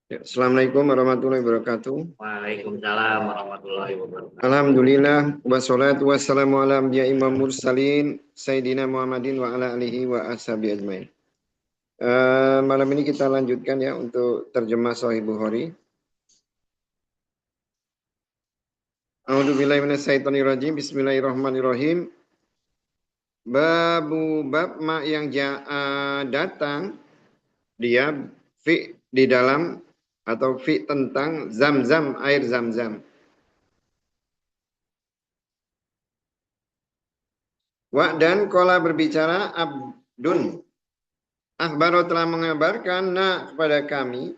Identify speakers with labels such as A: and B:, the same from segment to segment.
A: Ya, Assalamualaikum warahmatullahi wabarakatuh.
B: Waalaikumsalam warahmatullahi wabarakatuh.
A: Alhamdulillah wassalatu wassalamu ala anbiya imam mursalin Sayyidina Muhammadin wa ala alihi wa ashabi ajmain. Malam ini kita lanjutkan ya untuk terjemah Sahih Bukhari. A'udzubillahi minasyaitonirrajim. Bismillahirrahmanirrahim. Bab yang datang dia fi di dalam atau fi tentang zam-zam, air zam-zam. Dan kola berbicara Abdun. Akhbaro telah mengabarkan kepada kami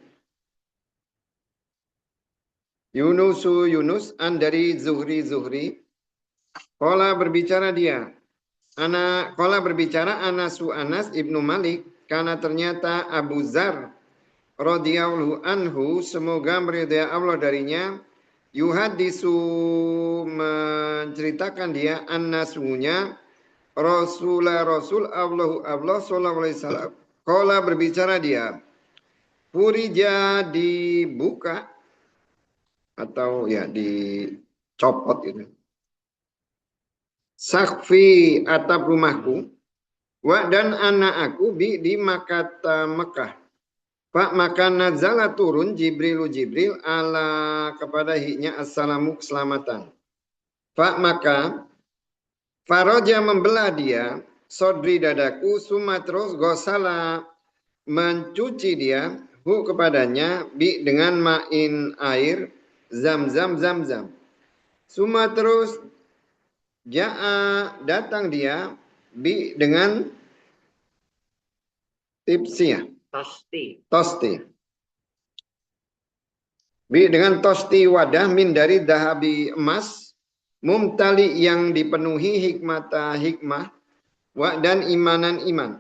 A: Yunus dari Zuhri. Kola berbicara dia. Kola berbicara Anas ibnu Malik. Karena ternyata Abu Zar radhiyallahu anhu, semoga meridai Allah darinya, yuhadisu menceritakan dia annasunya Rasul Allah sallallahu alaihi wasallam. Kola berbicara dia, Purija dibuka atau ya dicopot gitu. Sakfi atap rumahku, dan anak aku di Mekah. Pak maka nazala turun Jibril ala kepada hiknya assalamu keselamatan. Pak maka Faroja membelah dia sodri dadaku terus gosala mencuci dia kepadanya dengan main air zam-zam. Terus datang dia dengan tipsnya tosti dengan tosti wadah min dari dahabi emas mumtali yang dipenuhi hikmah dan iman.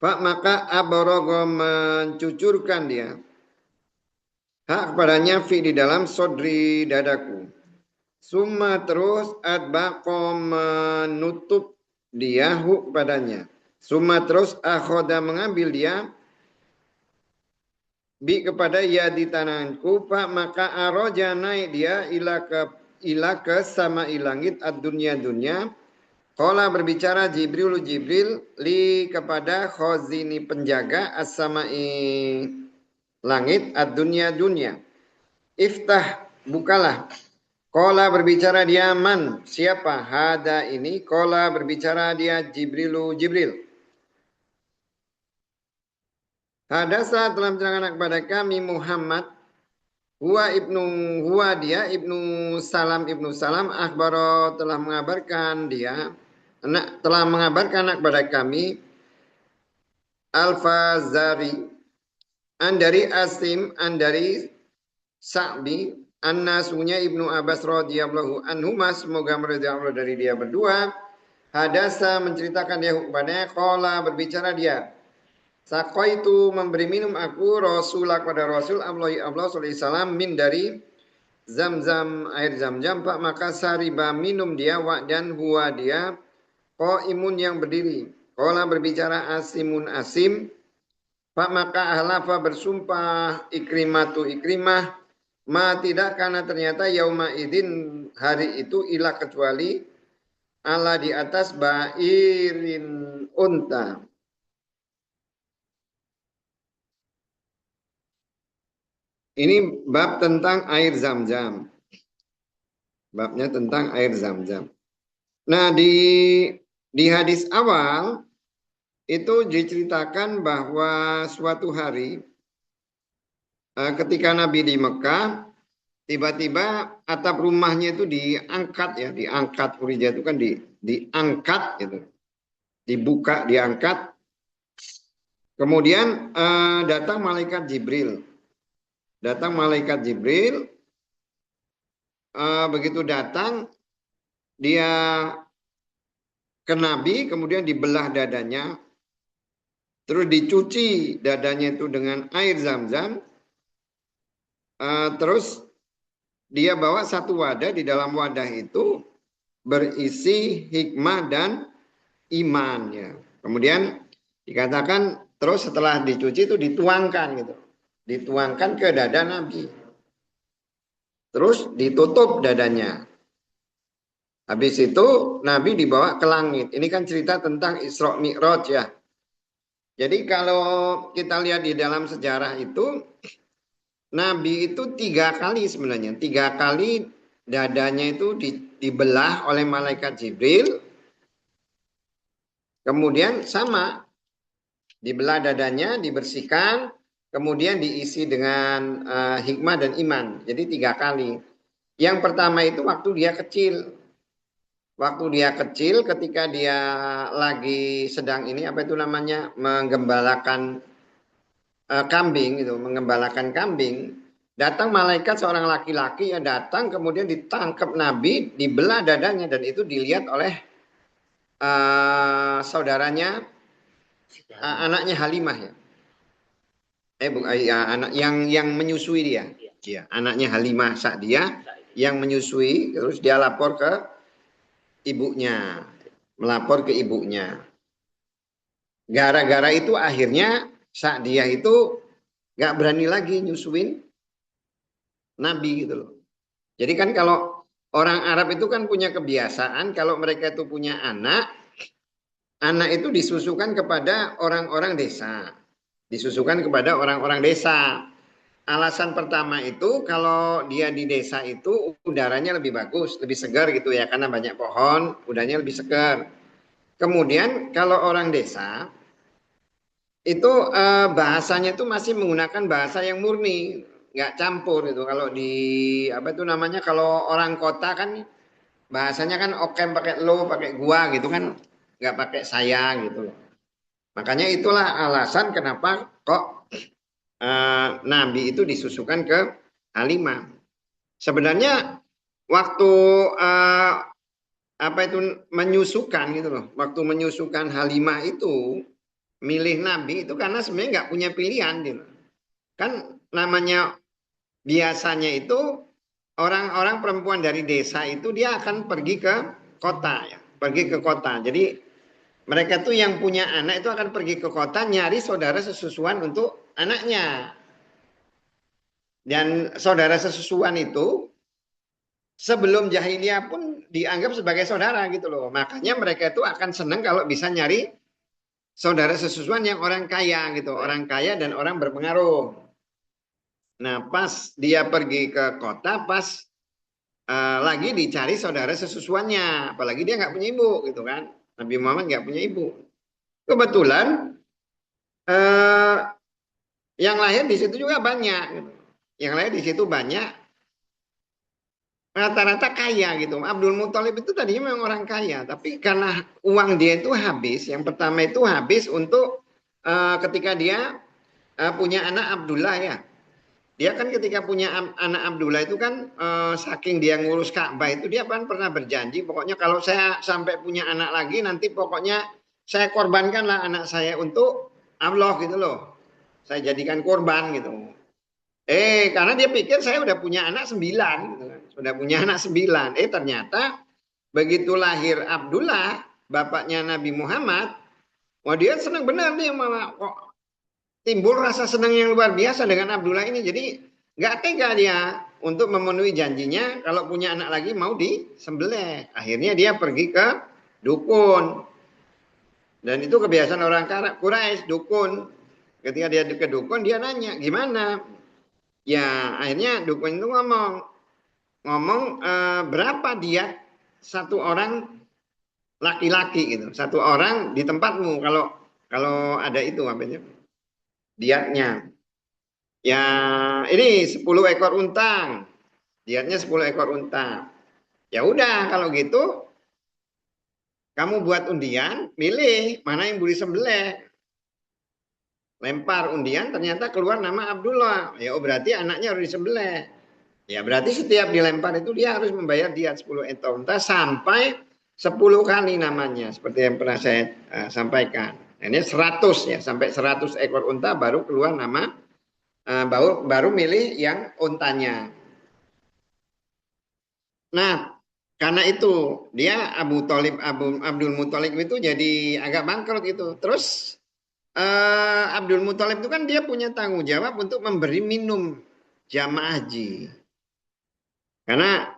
A: Pak maka aborogo mencucurkan dia kepadanya fi di dalam sodri dadaku. Terus adbaqo menutup dia kepadanya. Terus akhoda mengambil dia kepada di tanganku. Pak maka aroja naik dia ila ke sama langit dunia. Qala berbicara Jibril li kepada khazini penjaga as-sama'i langit dunia. Iftah bukalah. Qala berbicara dia man siapa hada ini. Qala berbicara dia Jibril. Hadasa telah menceritakan kepada kami Muhammad dia ibnu Salam akhbaro telah mengabarkan kepada kami Al-Fazari dari Asim dari Sa'bi annasunya ibnu Abbas radhiyallahu anhu semoga meridai Allah dari dia berdua. Hadasa menceritakan dia kepadanya qala berbicara dia Saqaitu memberi minum aku Rasulullah kepada Rasul Allah sallallahu alaihi wasallam min dari zam-zam air zam-zam. Pak maka sariba minum dia dan huwa dia qaimun yang berdiri. Qala berbicara Asim. Pak maka ahlafa bersumpah Ikrimah tidak karena ternyata yauma idin hari itu ilah kecuali ala di atas bairin unta. Ini bab tentang air zam-zam. Babnya tentang air zam-zam. Nah di hadis awal itu diceritakan bahwa suatu hari ketika Nabi di Mekah tiba-tiba atap rumahnya itu diangkat Purija itu kan diangkat gitu. Dibuka, diangkat. Kemudian datang malaikat Jibril. Begitu datang dia ke Nabi, kemudian dibelah dadanya, terus dicuci dadanya itu dengan air zam-zam, terus dia bawa satu wadah, di dalam wadah itu berisi hikmah dan iman ya. Kemudian dikatakan terus setelah dicuci itu dituangkan gitu. dituangkan ke dada Nabi. Terus ditutup dadanya. Habis itu Nabi dibawa ke langit. Ini kan cerita tentang Isra Mi'raj ya. Jadi kalau kita lihat di dalam sejarah itu, Nabi itu 3 kali sebenarnya. 3 kali dadanya itu dibelah oleh malaikat Jibril. Kemudian sama, dibelah dadanya, dibersihkan, kemudian diisi dengan hikmah dan iman. Jadi 3 kali. Yang pertama itu waktu dia kecil. Waktu dia kecil, ketika dia lagi sedang ini, apa itu namanya, menggembalakan kambing, gitu, menggembalakan kambing. Datang malaikat seorang laki-laki yang datang, kemudian ditangkap Nabi, dibelah dadanya, dan itu dilihat oleh saudaranya, anaknya Halimah ya. Anak yang menyusui dia. Ya, anaknya Halimah Sa'diyah yang menyusui, terus dia lapor ke ibunya, melapor ke ibunya. Gara-gara itu akhirnya Sa'diyah itu gak berani lagi nyusuin Nabi gitu loh. Jadi kan kalau orang Arab itu kan punya kebiasaan kalau mereka itu punya anak itu disusukan kepada orang-orang desa. Disusukan kepada orang-orang desa. Alasan pertama itu kalau dia di desa itu udaranya lebih bagus, lebih segar gitu ya, karena banyak pohon, udaranya lebih segar. Kemudian kalau orang desa itu bahasanya itu masih menggunakan bahasa yang murni, nggak campur itu. Kalau di apa itu namanya, kalau orang kota kan bahasanya kan okem pakai lo, pakai gua gitu kan, nggak pakai saya gitu loh. Makanya itulah alasan kenapa kok Nabi itu disusukan ke Halimah. Sebenarnya waktu apa itu menyusukan gitu loh, waktu menyusukan Halimah itu milih Nabi itu karena sebenarnya nggak punya pilihan gitu. Kan namanya biasanya itu orang-orang perempuan dari desa itu dia akan pergi ke kota ya, pergi ke kota. Jadi mereka tuh yang punya anak itu akan pergi ke kota nyari saudara sesusuan untuk anaknya. Dan saudara sesusuan itu sebelum jahiliyah pun dianggap sebagai saudara gitu loh. Makanya mereka itu akan senang kalau bisa nyari saudara sesusuan yang orang kaya gitu, orang kaya dan orang berpengaruh. Nah, pas dia pergi ke kota, pas lagi dicari saudara sesusuannya, apalagi dia nggak punya ibu gitu kan. Nabi Muhammad nggak punya ibu. Kebetulan eh, yang lahir di situ juga banyak. Gitu. Yang lahir di situ banyak, rata-rata kaya gitu. Abdul Muthalib itu tadinya memang orang kaya, tapi karena uang dia itu habis, yang pertama itu habis untuk ketika dia punya anak Abdullah ya. Dia kan ketika punya anak Abdullah itu kan saking dia ngurus Ka'bah itu dia kan pernah berjanji pokoknya kalau saya sampai punya anak lagi nanti pokoknya saya korbankanlah anak saya untuk Allah gitu loh. Saya jadikan korban gitu. Karena dia pikir saya udah punya anak 9 gitu kan. Sudah punya anak 9. Ternyata begitu lahir Abdullah, bapaknya Nabi Muhammad, wah dia senang benar dia malah kok timbul rasa senang yang luar biasa dengan Abdullah ini. Jadi nggak tega dia untuk memenuhi janjinya kalau punya anak lagi mau disembelih. Akhirnya dia pergi ke dukun. Dan itu kebiasaan orang Quraisy, dukun. Ketika dia ke dukun dia nanya, "Gimana?" Ya, akhirnya dukun itu ngomong berapa dia satu orang laki-laki gitu, satu orang di tempatmu kalau ada itu apa itu diatnya. Ya, ini 10 ekor unta. Diatnya 10 ekor unta. Ya udah kalau gitu kamu buat undian, milih mana yang boleh sembelih. Lempar undian ternyata keluar nama Abdullah. Ya berarti anaknya harus disembelih. Ya berarti setiap dilempar itu dia harus membayar diat 10 ekor unta sampai 10 kali namanya. Seperti yang pernah saya sampaikan. Ini 100 ya, sampai 100 ekor unta baru keluar nama, baru milih yang untanya. Nah, karena itu dia Abdul Muthalib itu jadi agak bangkrut gitu. Terus Abdul Muthalib itu kan dia punya tanggung jawab untuk memberi minum jamaah haji. Karena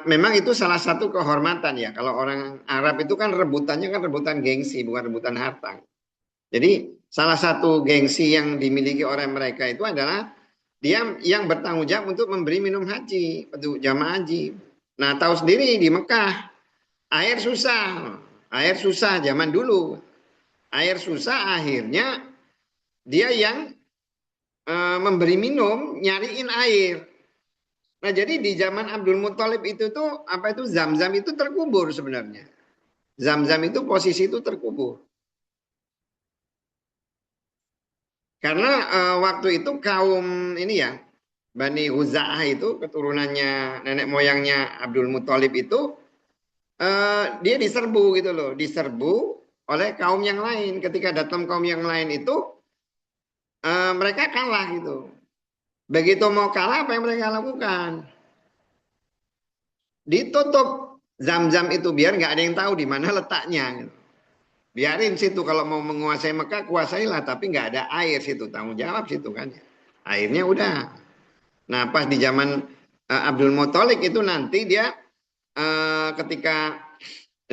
A: memang itu salah satu kehormatan ya. Kalau orang Arab itu kan rebutannya kan rebutan gengsi, bukan rebutan harta. Jadi salah satu gengsi yang dimiliki oleh mereka itu adalah dia yang bertanggung jawab untuk memberi minum haji untuk jamaah haji. Nah, tahu sendiri di Mekah air susah zaman dulu. Air susah akhirnya dia yang memberi minum, nyariin air. Nah, jadi di zaman Abdul Muthalib itu tuh apa itu Zam-Zam itu terkubur sebenarnya. Zam-Zam itu posisi itu terkubur. Karena waktu itu kaum ini ya, Bani Huza'ah itu keturunannya nenek moyangnya Abdul Muthalib itu dia diserbu gitu loh, diserbu oleh kaum yang lain. Ketika datang kaum yang lain itu mereka kalah gitu. Begitu mau kalah apa yang mereka lakukan? Ditutup Zam-Zam itu biar nggak ada yang tahu di mana letaknya. Gitu. Biarin situ kalau mau menguasai Mekah kuasailah, tapi nggak ada air situ, tanggung jawab situ kan. Akhirnya udah. Nah pas di zaman Abdul Muthalib itu nanti dia ketika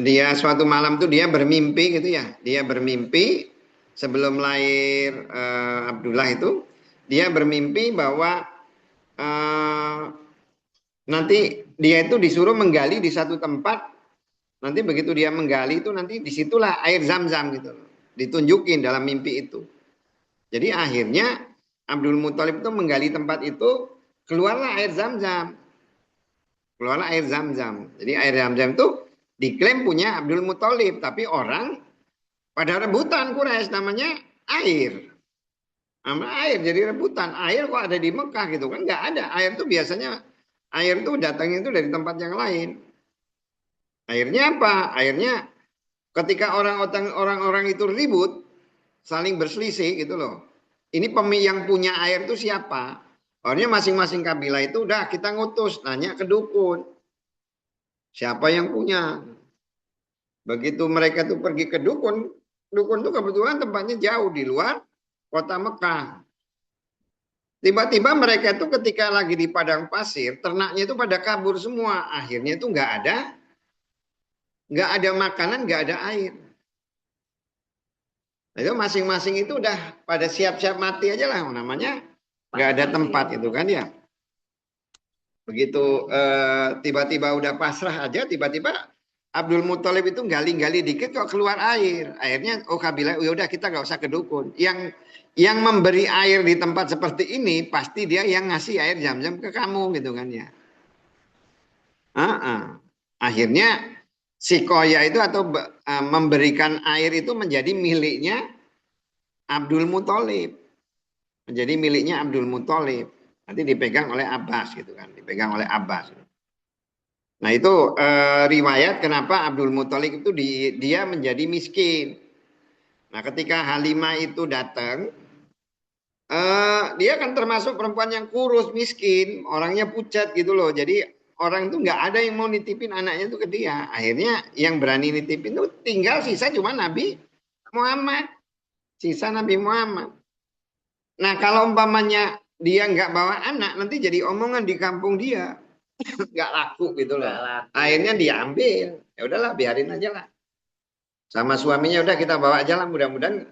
A: dia suatu malam tuh dia bermimpi gitu ya, dia bermimpi sebelum lahir Abdullah itu dia bermimpi bahwa nanti dia itu disuruh menggali di satu tempat. Nanti begitu dia menggali itu nanti disitulah air Zam-Zam gitu. Ditunjukin dalam mimpi itu. Jadi akhirnya Abdul Muthalib itu menggali tempat itu, keluarlah air Zam-Zam. Keluarlah air Zam-Zam. Jadi air Zam-Zam itu diklaim punya Abdul Muthalib. Tapi orang pada rebutan Quraisy namanya air. Nama air jadi rebutan. Air kok ada di Mekah gitu kan. Nggak ada. Air itu biasanya, air itu datangnya itu dari tempat yang lain. Akhirnya apa? Akhirnya ketika orang-orang itu ribut, saling berselisih gitu loh. Ini yang punya air itu siapa? Akhirnya masing-masing kabilah itu udah kita ngutus, nanya ke dukun. Siapa yang punya? Begitu mereka tuh pergi ke dukun, dukun tuh kebetulan tempatnya jauh di luar kota Mekah. Tiba-tiba mereka tuh ketika lagi di padang pasir, ternaknya itu pada kabur semua. Akhirnya itu nggak ada makanan, nggak ada air. Nah, itu masing-masing itu udah pada siap-siap mati aja lah namanya, nggak ada tempat itu kan ya. Begitu tiba-tiba udah pasrah aja, tiba-tiba Abdul Muthalib itu gali-gali dikit kok keluar air. Akhirnya oh kabilah ya udah kita nggak usah ke dukun. Yang memberi air di tempat seperti ini pasti dia yang ngasih air Zam-Zam ke kamu gitu kan ya. Akhirnya si Koya itu atau memberikan air itu menjadi miliknya Abdul Muthalib. Menjadi miliknya Abdul Muthalib. Nanti dipegang oleh Abbas gitu kan, dipegang oleh Abbas. Nah itu riwayat kenapa Abdul Muthalib itu dia menjadi miskin. Nah ketika Halimah itu datang, dia kan termasuk perempuan yang kurus, miskin, orangnya pucat gitu loh. Jadi orang itu nggak ada yang mau nitipin anaknya itu ke dia. Akhirnya yang berani nitipin itu tinggal sisa cuma Nabi Muhammad. Sisa Nabi Muhammad. Nah kalau umpamanya dia nggak bawa anak, nanti jadi omongan di kampung dia. Nggak laku gitu loh. Akhirnya diambil. Ya udahlah biarin aja lah. Sama suaminya udah kita bawa aja lah mudah-mudahan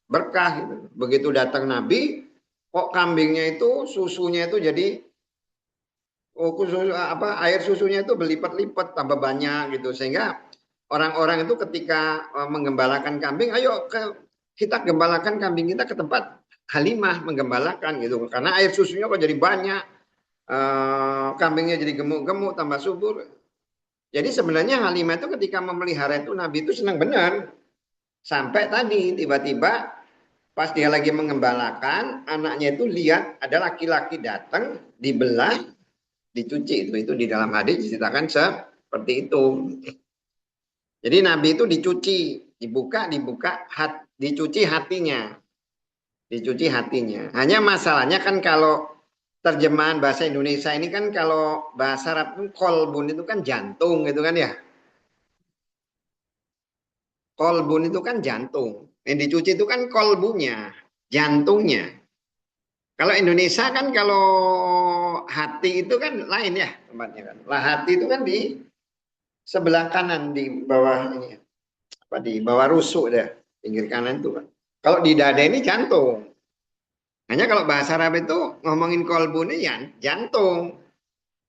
A: berkah gitu. Begitu datang Nabi, kok kambingnya itu susunya itu jadi air susunya itu berlipat-lipat tambah banyak gitu sehingga orang-orang itu ketika menggembalakan kambing ayo kita gembalakan kambing kita ke tempat Halimah menggembalakan gitu karena air susunya kok jadi banyak kambingnya jadi gemuk-gemuk tambah subur jadi sebenarnya Halimah itu ketika memelihara itu Nabi itu senang benar sampai tadi tiba-tiba pas dia lagi mengembalakan anaknya itu lihat ada laki-laki datang dibelah dicuci itu di dalam hadis diceritakan seperti itu. Jadi Nabi itu dicuci, dibuka, dicuci hatinya, dicuci hatinya. Hanya masalahnya kan kalau terjemahan bahasa Indonesia ini kan kalau bahasa Arab itu kolbun itu kan jantung gitu kan ya. Kolbun itu kan jantung. Yang dicuci itu kan kolbunya, jantungnya. Kalau Indonesia kan kalau hati itu kan lain ya tempatnya kan. Lah hati itu kan di sebelah kanan di bawah ini, apa di bawah rusuk deh, pinggir kanan itu kan. Kalau di dada ini jantung. Hanya kalau bahasa Arab itu ngomongin kolbu ini ya jantung.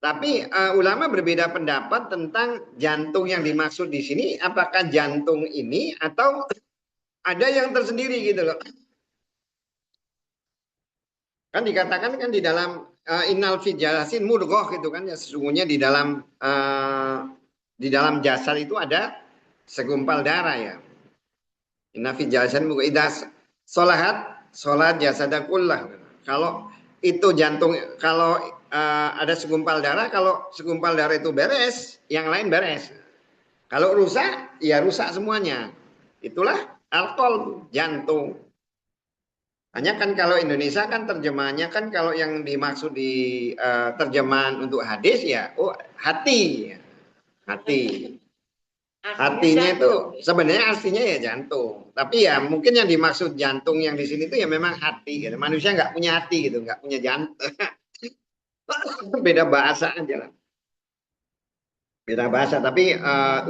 A: Tapi ulama berbeda pendapat tentang jantung yang dimaksud di sini. Apakah jantung ini atau ada yang tersendiri gitu loh. Kan dikatakan kan di dalam innal fi jalasin mudghah gitu kan ya sesungguhnya di dalam jasad itu ada segumpal darah ya. Inna fi jalasin mudghah idas solahat solat jasadakullah. Kalau itu jantung kalau ada segumpal darah kalau segumpal darah itu beres yang lain beres. Kalau rusak ya rusak semuanya. Itulah alkohol jantung. Hanya kan kalau Indonesia kan terjemahannya kan kalau yang dimaksud di terjemahan untuk hadis ya, oh hati, hati, hatinya itu sebenarnya aslinya ya jantung. Tapi ya mungkin yang dimaksud jantung yang di sini itu ya memang hati. Gitu. Manusia nggak punya hati gitu, nggak punya jantung. Beda bahasa aja lah. Beda bahasa. Tapi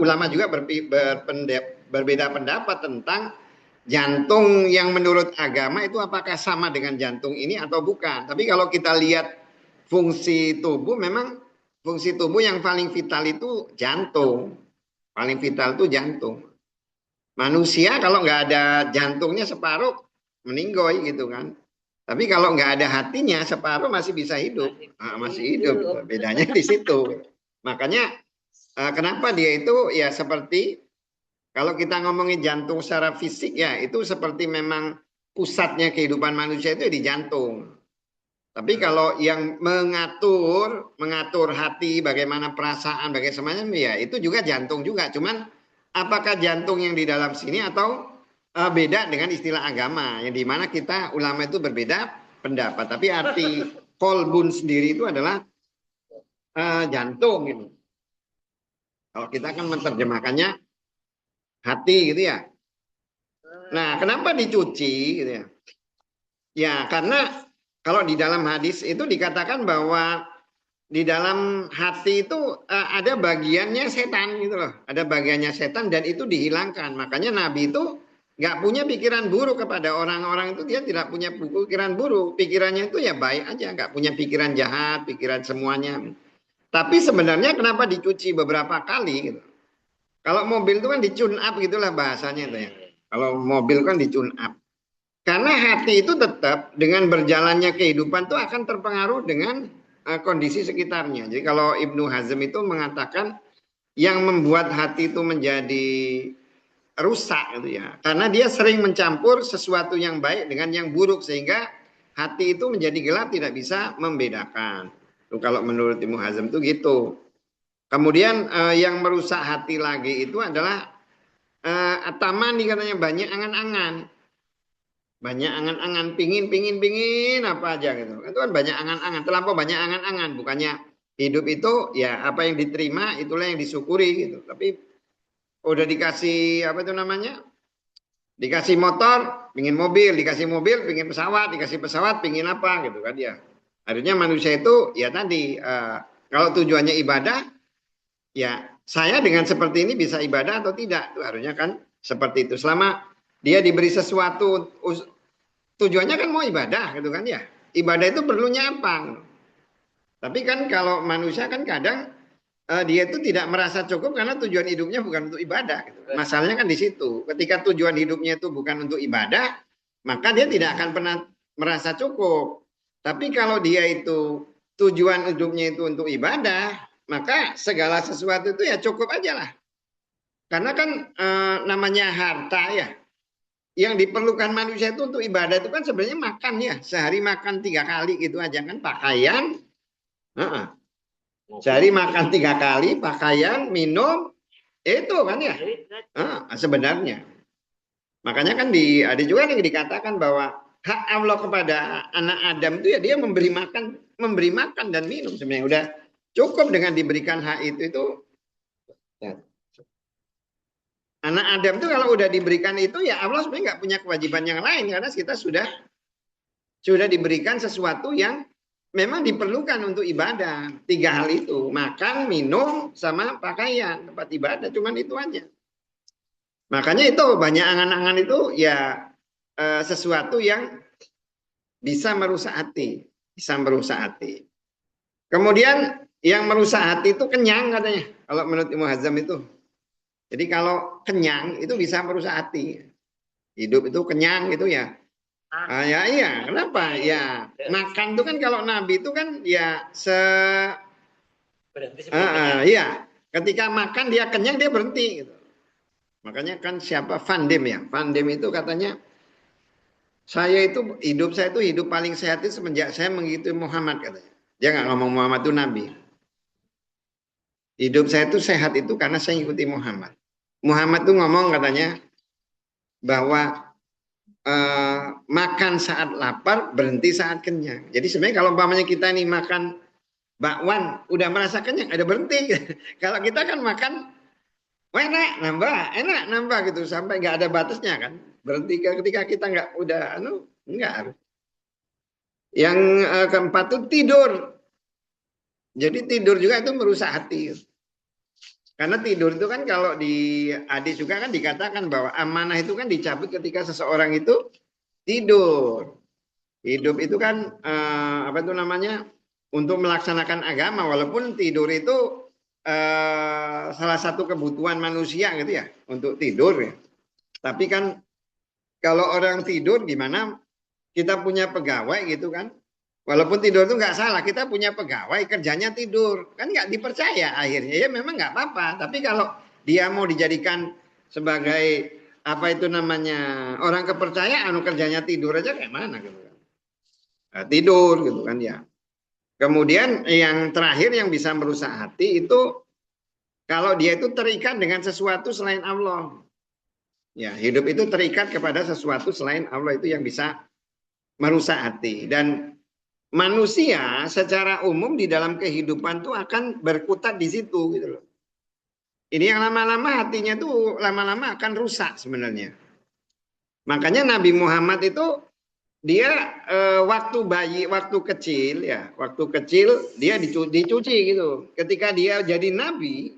A: ulama juga berbeda pendapat tentang jantung yang menurut agama itu apakah sama dengan jantung ini atau bukan. Tapi kalau kita lihat fungsi tubuh, memang fungsi tubuh yang paling vital itu jantung. Paling vital itu jantung. Manusia kalau nggak ada jantungnya separuh meninggoy gitu kan. Tapi kalau nggak ada hatinya separuh masih bisa hidup. Nah, masih hidup. Bedanya di situ. Makanya kenapa dia itu ya seperti kalau kita ngomongin jantung secara fisik ya itu seperti memang pusatnya kehidupan manusia itu di jantung. Tapi kalau yang mengatur hati, bagaimana perasaan, bagaimana ya itu juga jantung juga. Cuman apakah jantung yang di dalam sini atau beda dengan istilah agama yang dimana kita ulama itu berbeda pendapat. Tapi arti kolbun sendiri itu adalah jantung gitu. Kalau kita kan menerjemahkannya hati gitu ya. Nah, kenapa dicuci gitu ya? Ya, karena kalau di dalam hadis itu dikatakan bahwa di dalam hati itu ada bagiannya setan gitu loh. Ada bagiannya setan dan itu dihilangkan. Makanya Nabi itu nggak punya pikiran buruk kepada orang-orang itu dia tidak punya pikiran buruk. Pikirannya itu ya baik aja, nggak punya pikiran jahat, pikiran semuanya. Tapi sebenarnya kenapa dicuci beberapa kali gitu? Kalau mobil itu kan di-tune up gitulah bahasanya itu ya. Kalau mobil kan di-tune up. Karena hati itu tetap dengan berjalannya kehidupan itu akan terpengaruh dengan kondisi sekitarnya. Jadi kalau Ibnu Hazm itu mengatakan yang membuat hati itu menjadi rusak gitu ya. Karena dia sering mencampur sesuatu yang baik dengan yang buruk sehingga hati itu menjadi gelap tidak bisa membedakan. Itu kalau menurut Ibnu Hazm itu gitu. Kemudian yang merusak hati lagi itu adalah atamani katanya banyak angan-angan. Banyak angan-angan, pingin apa aja gitu. Itu kan banyak angan-angan, terlampau banyak angan-angan. Bukannya hidup itu ya apa yang diterima itulah yang disyukuri gitu. Tapi udah dikasih apa itu namanya? Dikasih motor, pingin mobil, dikasih mobil, pingin pesawat, dikasih pesawat, pingin apa gitu kan ya. Akhirnya manusia itu ya tadi kalau tujuannya ibadah ya saya dengan seperti ini bisa ibadah atau tidak? Itu harusnya kan seperti itu. Selama dia diberi sesuatu tujuannya kan mau ibadah gitu kan ya. Ibadah itu perlunya apa? Tapi kan kalau manusia kan kadang dia itu tidak merasa cukup karena tujuan hidupnya bukan untuk ibadah. Gitu. Masalahnya kan di situ. Ketika tujuan hidupnya itu bukan untuk ibadah, maka dia tidak akan pernah merasa cukup. Tapi kalau dia itu tujuan hidupnya itu untuk ibadah, maka segala sesuatu itu ya cukup aja lah. Karena kan namanya harta ya. Yang diperlukan manusia itu untuk ibadah itu kan sebenarnya makan ya. Sehari makan 3 kali gitu aja kan. Pakaian. Sehari makan 3 kali. Pakaian, minum. Itu kan ya. Sebenarnya. Makanya kan ada juga yang dikatakan bahwa hak Allah kepada anak Adam itu ya dia memberi makan dan minum sebenarnya udah cukup dengan diberikan hak itu ya. Anak Adam itu kalau udah diberikan itu ya Allah sebenarnya nggak punya kewajiban yang lain karena kita sudah diberikan sesuatu yang memang diperlukan untuk ibadah. 3 hal itu, makan, minum, sama pakaian, tempat ibadah, cuman itu aja. Makanya itu banyak angan-angan itu ya sesuatu yang bisa merusak hati, bisa merusak hati. Kemudian yang merusak hati itu kenyang katanya, kalau menurut Ibnu Hazm itu. Jadi kalau kenyang itu bisa merusak hati. Hidup itu kenyang gitu ya. Ya iya, kenapa? Ya makan itu kan kalau Nabi itu kan ya iya, ketika makan dia kenyang dia berhenti gitu. Makanya kan siapa Van Dem ya? Van Dem itu katanya saya itu hidup paling sehat itu semenjak saya mengikuti Muhammad katanya. Dia nggak ngomong Muhammad itu Nabi. Hidup saya itu sehat itu karena saya mengikuti Muhammad. Muhammad itu ngomong katanya bahwa makan saat lapar, berhenti saat kenyang. Jadi sebenarnya kalau umpamanya kita nih makan bakwan, udah merasa kenyang, ada berhenti. Kalau kita kan makan, enak nambah gitu, sampai nggak ada batasnya kan. Berhenti ketika kita nggak udah, nggak. Yang keempat itu tidur. Jadi tidur juga itu merusak hati. Karena tidur itu kan kalau di hadis juga kan dikatakan bahwa amanah itu kan dicabut ketika seseorang itu tidur. Hidup itu kan apa itu namanya untuk melaksanakan agama walaupun tidur itu salah satu kebutuhan manusia gitu ya untuk tidur ya. Tapi kan kalau orang tidur gimana kita punya pegawai gitu kan. Walaupun tidur itu nggak salah, kita punya pegawai kerjanya tidur. Kan nggak dipercaya akhirnya. Ya memang nggak apa-apa. Tapi kalau dia mau dijadikan sebagai apa itu namanya orang kepercayaan, kerjanya tidur aja kayak mana gitu kan. Tidur gitu kan ya. Kemudian yang terakhir yang bisa merusak hati itu kalau dia itu terikat dengan sesuatu selain Allah. Ya, hidup itu terikat kepada sesuatu selain Allah itu yang bisa merusak hati. Dan manusia secara umum di dalam kehidupan tuh akan berkutat di situ gitu loh. Ini yang lama-lama hatinya tuh lama-lama akan rusak sebenarnya. Makanya Nabi Muhammad itu dia waktu bayi, waktu kecil ya, waktu kecil dia dicuci gitu. Ketika dia jadi nabi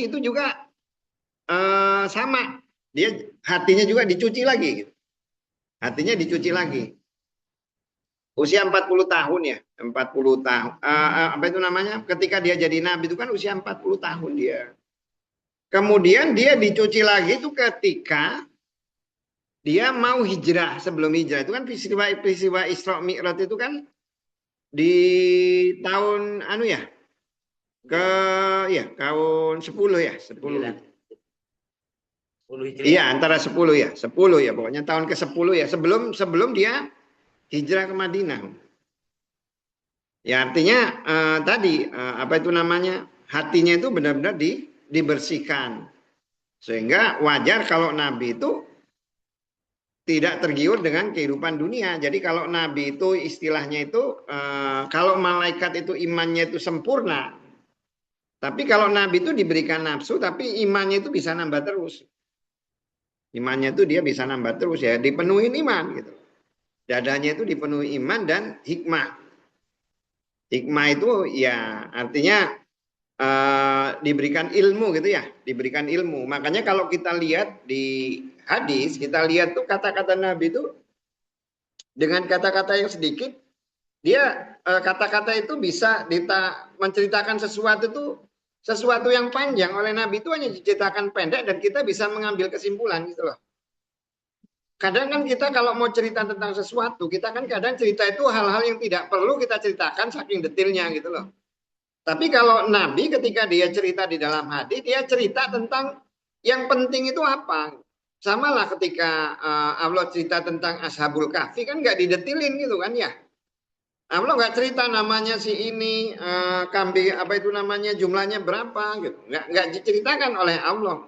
A: itu juga sama. Dia hatinya juga dicuci lagi gitu. Hatinya dicuci lagi. Usia 40 tahun ya, 40 tahun. Apa itu namanya? Ketika dia jadi nabi itu kan usia 40 tahun dia. Kemudian dia dicuci lagi itu ketika dia mau hijrah. Sebelum hijrah itu kan peristiwa Isra Mi'raj itu kan di tahun tahun 10 ya, 10. Iya, antara 10 ya, 10 ya pokoknya tahun ke-10 ya, sebelum dia hijrah ke Madinah. Ya artinya tadi apa itu namanya? Hatinya itu benar-benar dibersihkan. Sehingga wajar kalau Nabi itu tidak tergiur dengan kehidupan dunia. Jadi kalau Nabi itu istilahnya itu kalau malaikat itu imannya itu sempurna. Tapi kalau Nabi itu diberikan nafsu tapi imannya itu bisa nambah terus. Imannya itu dia bisa nambah terus ya, dipenuhi iman gitu. Dadanya itu dipenuhi iman dan hikmah. Hikmah itu ya artinya diberikan ilmu gitu ya, diberikan ilmu. Makanya kalau kita lihat di hadis, kita lihat tuh kata-kata Nabi itu dengan kata-kata yang sedikit, dia kata-kata itu bisa menceritakan sesuatu yang panjang. Oleh Nabi itu hanya diceritakan pendek dan kita bisa mengambil kesimpulan gitu loh. Kadang kan kita kalau mau cerita tentang sesuatu, kita kan kadang cerita itu hal-hal yang tidak perlu kita ceritakan saking detailnya gitu loh. Tapi kalau Nabi ketika dia cerita di dalam hadis, dia cerita tentang yang penting itu apa. Sama lah ketika Allah cerita tentang Ashabul Kahfi kan nggak didetilin gitu kan ya. Allah nggak cerita namanya si ini kambing apa itu namanya jumlahnya berapa gitu. Nggak diceritakan oleh Allah.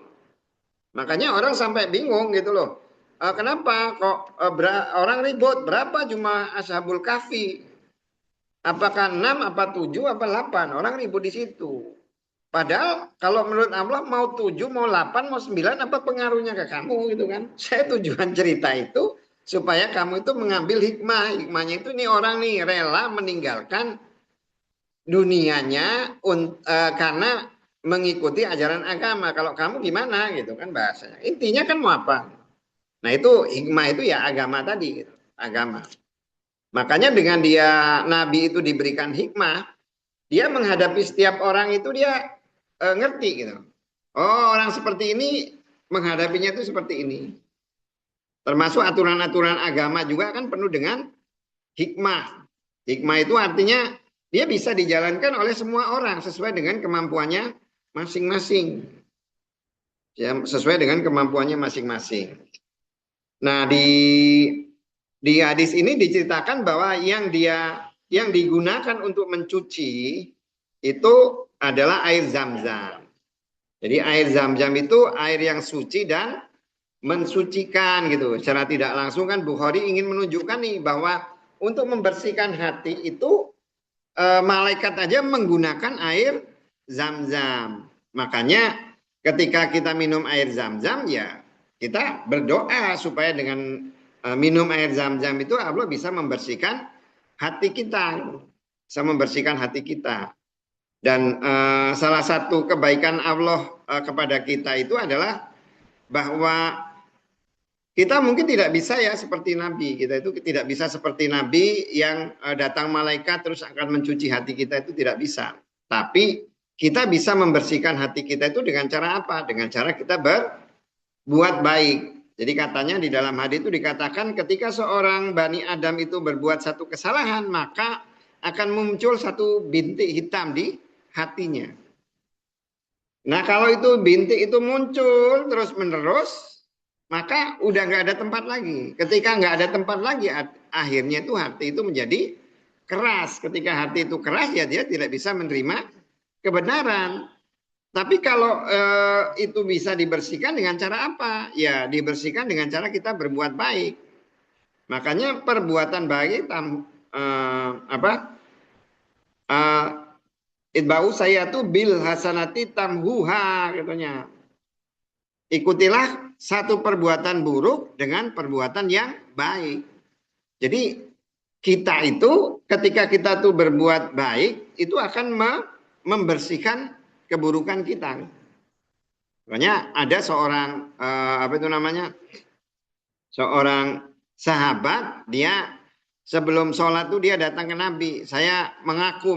A: Makanya orang sampai bingung gitu loh. Kenapa kok orang ribut berapa jumlah Ashabul Kahfi? Apakah 6, apa 7, apa 8? Orang ribut di situ. Padahal kalau menurut Allah mau 7, mau 8, mau 9 apa pengaruhnya ke kamu gitu kan. Saya tujuan cerita itu supaya kamu itu mengambil hikmah. Hikmahnya itu nih orang nih rela meninggalkan dunianya karena mengikuti ajaran agama. Kalau kamu gimana gitu kan bahasanya. Intinya kan mau apa? Nah itu hikmah itu ya agama tadi gitu. Agama. Makanya dengan dia Nabi itu diberikan hikmah, dia menghadapi setiap orang itu dia ngerti gitu. Oh orang seperti ini menghadapinya itu seperti ini. Termasuk aturan-aturan agama juga kan penuh dengan hikmah. Hikmah itu artinya dia bisa dijalankan oleh semua orang sesuai dengan kemampuannya masing-masing. Ya, sesuai dengan kemampuannya masing-masing. Nah, di hadis ini diceritakan bahwa yang digunakan untuk mencuci itu adalah air zam-zam. Jadi air zam-zam itu air yang suci dan mensucikan gitu. Secara tidak langsung kan Bukhari ingin menunjukkan nih bahwa untuk membersihkan hati itu malaikat aja menggunakan air zam-zam. Makanya ketika kita minum air zam-zam ya kita berdoa supaya dengan minum air zam-zam itu Allah bisa membersihkan hati kita. Bisa membersihkan hati kita. Dan salah satu kebaikan Allah kepada kita itu adalah bahwa kita mungkin tidak bisa ya seperti Nabi. Kita itu tidak bisa seperti Nabi yang datang malaikat terus akan mencuci hati kita, itu tidak bisa. Tapi kita bisa membersihkan hati kita itu dengan cara apa? Dengan cara kita berbuat baik. Jadi katanya di dalam hadis itu dikatakan ketika seorang Bani Adam itu berbuat satu kesalahan, maka akan muncul satu bintik hitam di hatinya. Nah kalau itu bintik itu muncul terus menerus, maka udah nggak ada tempat lagi. Ketika nggak ada tempat lagi, akhirnya itu hati itu menjadi keras. Ketika hati itu keras, ya dia tidak bisa menerima kebenaran. Tapi kalau itu bisa dibersihkan dengan cara apa? Ya dibersihkan dengan cara kita berbuat baik. Makanya perbuatan baik itba'u saya tuh bil hasanati tamhuha katanya. Ikutilah satu perbuatan buruk dengan perbuatan yang baik. Jadi kita itu ketika kita tuh berbuat baik itu akan membersihkan keburukan kita. Makanya ada seorang seorang sahabat, dia sebelum sholat tuh dia datang ke Nabi. Saya mengaku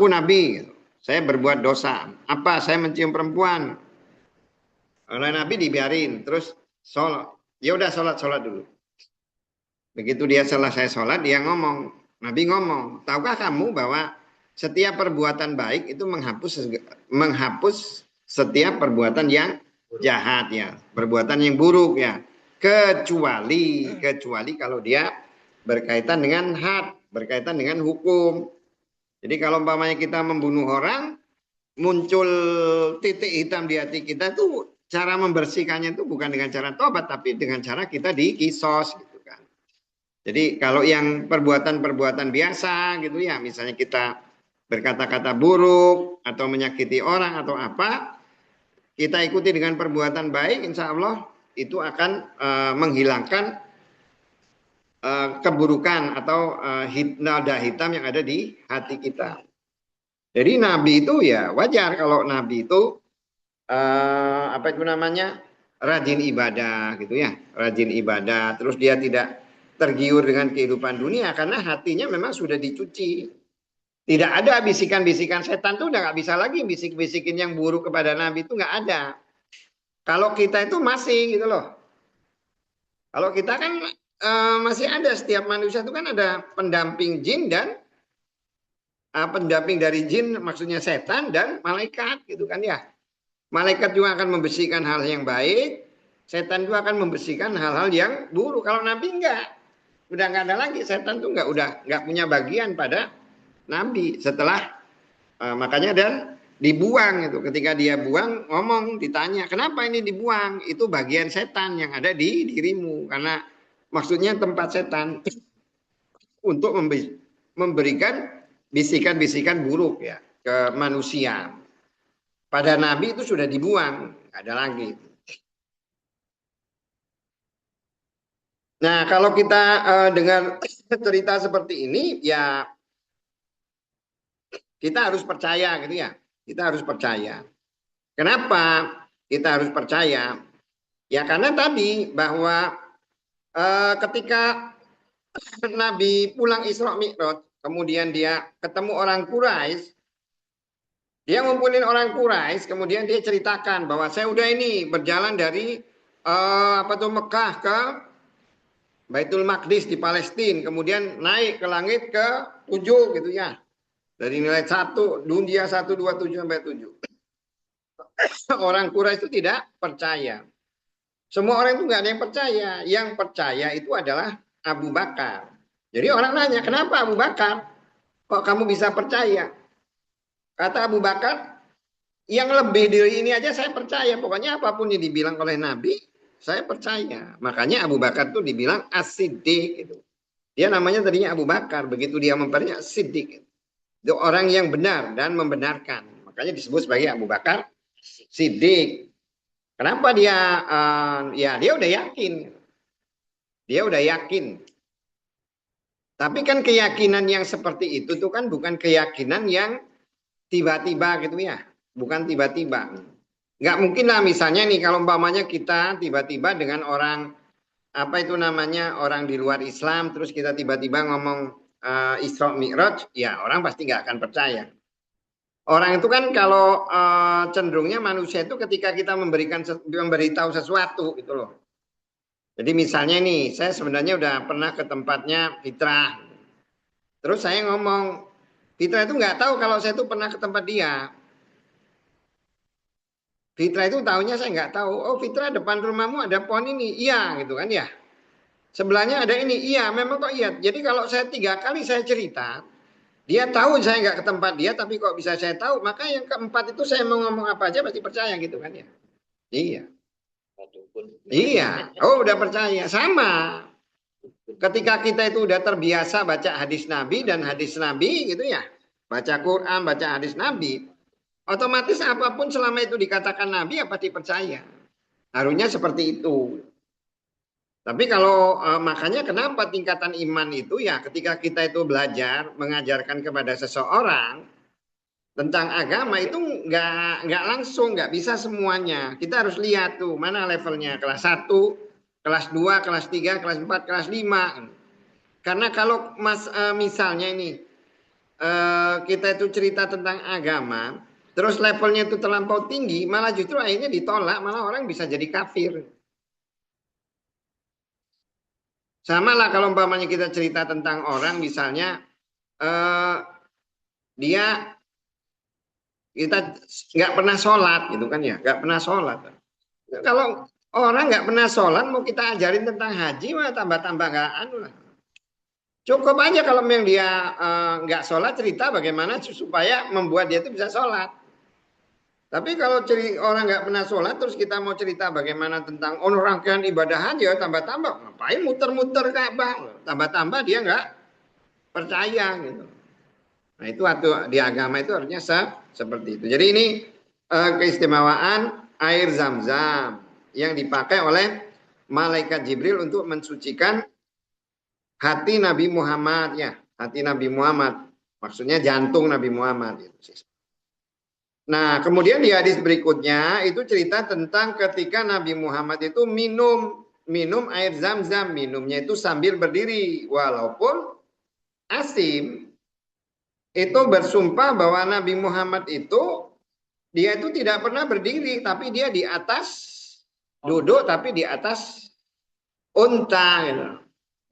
A: Nabi, saya berbuat dosa. Apa? Saya mencium perempuan. Oleh Nabi dibiarin, terus sholat. Ya udah sholat dulu. Begitu dia selesai sholat, dia ngomong. Nabi ngomong, tahukah kamu bahwa setiap perbuatan baik itu menghapus setiap perbuatan yang jahat ya, perbuatan yang buruk ya, kecuali kalau dia berkaitan dengan had, berkaitan dengan hukum. Jadi kalau umpamanya kita membunuh orang, muncul titik hitam di hati kita tuh, cara membersihkannya itu bukan dengan cara tobat, tapi dengan cara kita dikisos gitu kan. Jadi kalau yang perbuatan-perbuatan biasa gitu ya, misalnya kita berkata-kata buruk atau menyakiti orang atau apa, kita ikuti dengan perbuatan baik, insya Allah itu akan menghilangkan keburukan atau noda hitam yang ada di hati kita. Jadi Nabi itu ya wajar kalau Nabi itu rajin ibadah gitu ya, rajin ibadah. Terus dia tidak tergiur dengan kehidupan dunia karena hatinya memang sudah dicuci. Tidak ada bisikan-bisikan setan tuh udah nggak bisa lagi bisik-bisikin yang buruk kepada Nabi itu nggak ada. Kalau kita itu masih gitu loh. Kalau kita kan masih ada, setiap manusia itu kan ada pendamping jin dan pendamping dari jin maksudnya setan dan malaikat gitu kan ya. Malaikat juga akan membersihkan hal yang baik, setan juga akan membersihkan hal-hal yang buruk. Kalau Nabi enggak, udah nggak ada lagi, setan tuh nggak punya bagian pada Nabi. Setelah makanya dan dibuang itu, ketika dia buang ngomong, ditanya kenapa ini dibuang, itu bagian setan yang ada di dirimu, karena maksudnya tempat setan untuk memberikan bisikan-bisikan buruk ya ke manusia. pada Nabi itu sudah dibuang, nggak ada lagi. Nah, kalau kita dengar cerita seperti ini, ya kita harus percaya gitu ya. Kita harus percaya. Kenapa kita harus percaya? Ya karena tadi bahwa ketika Nabi pulang Isra Mi'raj, kemudian dia ketemu orang Quraisy, dia ngumpulin orang Quraisy, kemudian dia ceritakan bahwa saya udah ini berjalan dari Mekah ke Baitul Maqdis di Palestina, kemudian naik ke langit ke 7 gitu ya. Dari nilai 1, dunia 1, 2, 7 sampai 7. Orang Quraisy itu tidak percaya. Semua orang itu nggak ada yang percaya. Yang percaya itu adalah Abu Bakar. Jadi orang nanya, kenapa Abu Bakar? Kok kamu bisa percaya? Kata Abu Bakar, yang lebih dari ini aja saya percaya. Pokoknya apapun yang dibilang oleh Nabi, saya percaya. Makanya Abu Bakar tuh dibilang as-siddiq. Gitu. Dia namanya tadinya Abu Bakar. Begitu dia mempernya siddiq. Itu orang yang benar dan membenarkan. Makanya disebut sebagai Abu Bakar siddiq. Kenapa dia? Ya dia udah yakin. Dia udah yakin. Tapi kan keyakinan yang seperti itu tuh kan bukan keyakinan yang tiba-tiba gitu ya. Bukan tiba-tiba. Nggak mungkin lah misalnya nih kalau umpamanya kita tiba-tiba dengan orang apa itu namanya orang di luar Islam terus kita tiba-tiba ngomong Isra Mi'raj, ya orang pasti nggak akan percaya. Orang itu kan kalau cenderungnya manusia itu ketika kita memberitahu sesuatu gitu loh. Jadi misalnya nih, saya sebenarnya udah pernah ke tempatnya Fitra. Terus saya ngomong, Fitra itu nggak tahu kalau saya itu pernah ke tempat dia. Fitra itu tahunya saya nggak tahu. Oh Fitra depan rumahmu ada pohon ini, iya gitu kan ya. Sebelahnya ada ini, iya memang kok iya. Jadi kalau saya 3 kali saya cerita, dia tahu saya nggak ke tempat dia, tapi kok bisa saya tahu. Maka yang keempat itu saya mau ngomong apa aja pasti percaya gitu kan ya. Iya. Iya. Oh udah percaya. Sama. Ketika kita itu udah terbiasa baca hadis Nabi dan hadis Nabi gitu ya. Baca Quran, baca hadis Nabi. Otomatis apapun selama itu dikatakan Nabi ya pasti percaya. Harusnya seperti itu. Tapi kalau makanya kenapa tingkatan iman itu ya ketika kita itu belajar mengajarkan kepada seseorang tentang agama itu nggak langsung nggak bisa semuanya. Kita harus lihat tuh mana levelnya kelas 1, kelas 2, kelas 3, kelas 4, kelas 5. Karena kalau misalnya ini kita itu cerita tentang agama terus levelnya itu terlampau tinggi malah justru akhirnya ditolak malah orang bisa jadi kafir. Sama lah kalau umpamanya kita cerita tentang orang misalnya dia kita nggak pernah sholat gitu kan ya nggak pernah sholat. Kalau orang nggak pernah sholat mau kita ajarin tentang haji mah tambah-tambah nggak anu lah. Cukup aja kalau memang dia nggak sholat cerita bagaimana supaya membuat dia itu bisa sholat. Tapi kalau orang nggak pernah sholat terus kita mau cerita bagaimana tentang rangkaian ibadah haji tambah-tambah ngapain muter-muter Ka'bah tambah-tambah dia nggak percaya gitu. Nah itu di agama itu harusnya seperti itu. Jadi ini keistimewaan air zam-zam yang dipakai oleh malaikat Jibril untuk mensucikan hati Nabi Muhammad ya, hati Nabi Muhammad. Maksudnya jantung Nabi Muhammad. Nah, kemudian di hadis berikutnya itu cerita tentang ketika Nabi Muhammad itu minum air zam-zam, minumnya itu sambil berdiri walaupun asim. Itu bersumpah bahwa Nabi Muhammad itu dia itu tidak pernah berdiri tapi dia di atas duduk tapi di atas unta gitu.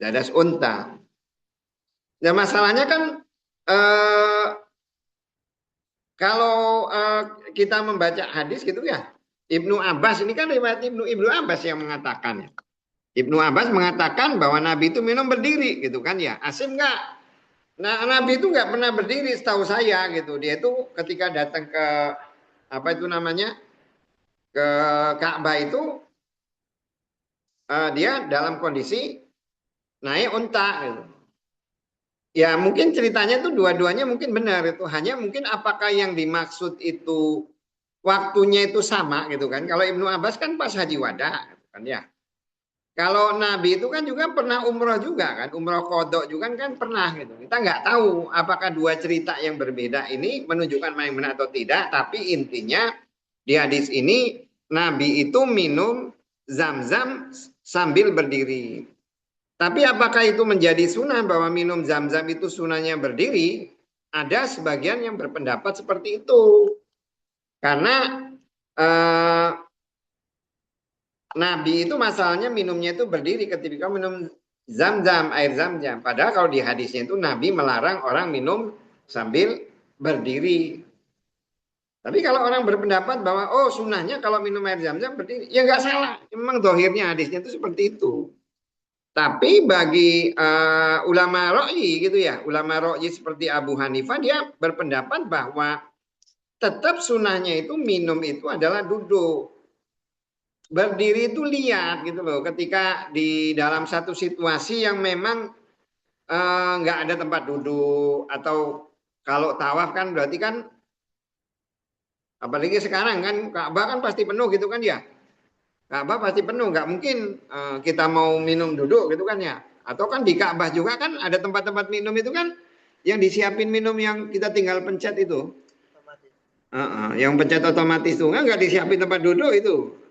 A: Di atas unta. Nah, masalahnya kan kalau kita membaca hadis gitu ya, Ibnu Abbas ini kan riwayat Ibnu Abbas yang mengatakan. Ibnu Abbas mengatakan bahwa Nabi itu minum berdiri gitu kan ya. Asim enggak? Nah Nabi itu nggak pernah berdiri setahu saya gitu. Dia itu ketika datang ke apa itu namanya ke Ka'bah itu dia dalam kondisi naik unta gitu. Ya mungkin ceritanya itu dua-duanya mungkin benar itu. Hanya mungkin apakah yang dimaksud itu waktunya itu sama gitu kan. Kalau Ibnu Abbas kan pas haji wada kan ya. Kalau Nabi itu kan juga pernah umroh juga kan, umroh kodok juga kan pernah gitu. Kita nggak tahu apakah dua cerita yang berbeda ini menunjukkan mana yang benar atau tidak. Tapi intinya di hadis ini Nabi itu minum zam-zam sambil berdiri. Tapi apakah itu menjadi sunnah bahwa minum zam-zam itu sunnahnya berdiri? Ada sebagian yang berpendapat seperti itu. Karena eh, Nabi itu masalahnya minumnya itu berdiri ketika minum zam-zam, air zam-zam. Padahal kalau di hadisnya itu Nabi melarang orang minum sambil berdiri. Tapi kalau orang berpendapat bahwa oh sunnahnya kalau minum air zam-zam berdiri, ya nggak salah. Memang dohirnya hadisnya itu seperti itu. Tapi bagi ulama ro'yi gitu ya, ulama ro'yi seperti Abu Hanifah dia berpendapat bahwa tetap sunnahnya itu minum itu adalah duduk. Berdiri itu lihat gitu loh ketika di dalam satu situasi yang memang nggak ada tempat duduk atau kalau tawaf kan berarti kan apalagi sekarang kan Ka'bah kan pasti penuh gitu kan ya. Ka'bah pasti penuh, nggak mungkin kita mau minum duduk gitu kan ya. Atau kan di Ka'bah juga kan ada tempat-tempat minum itu kan yang disiapin minum yang kita tinggal pencet itu. Yang pencet otomatis itu kan nggak disiapin tempat duduk itu.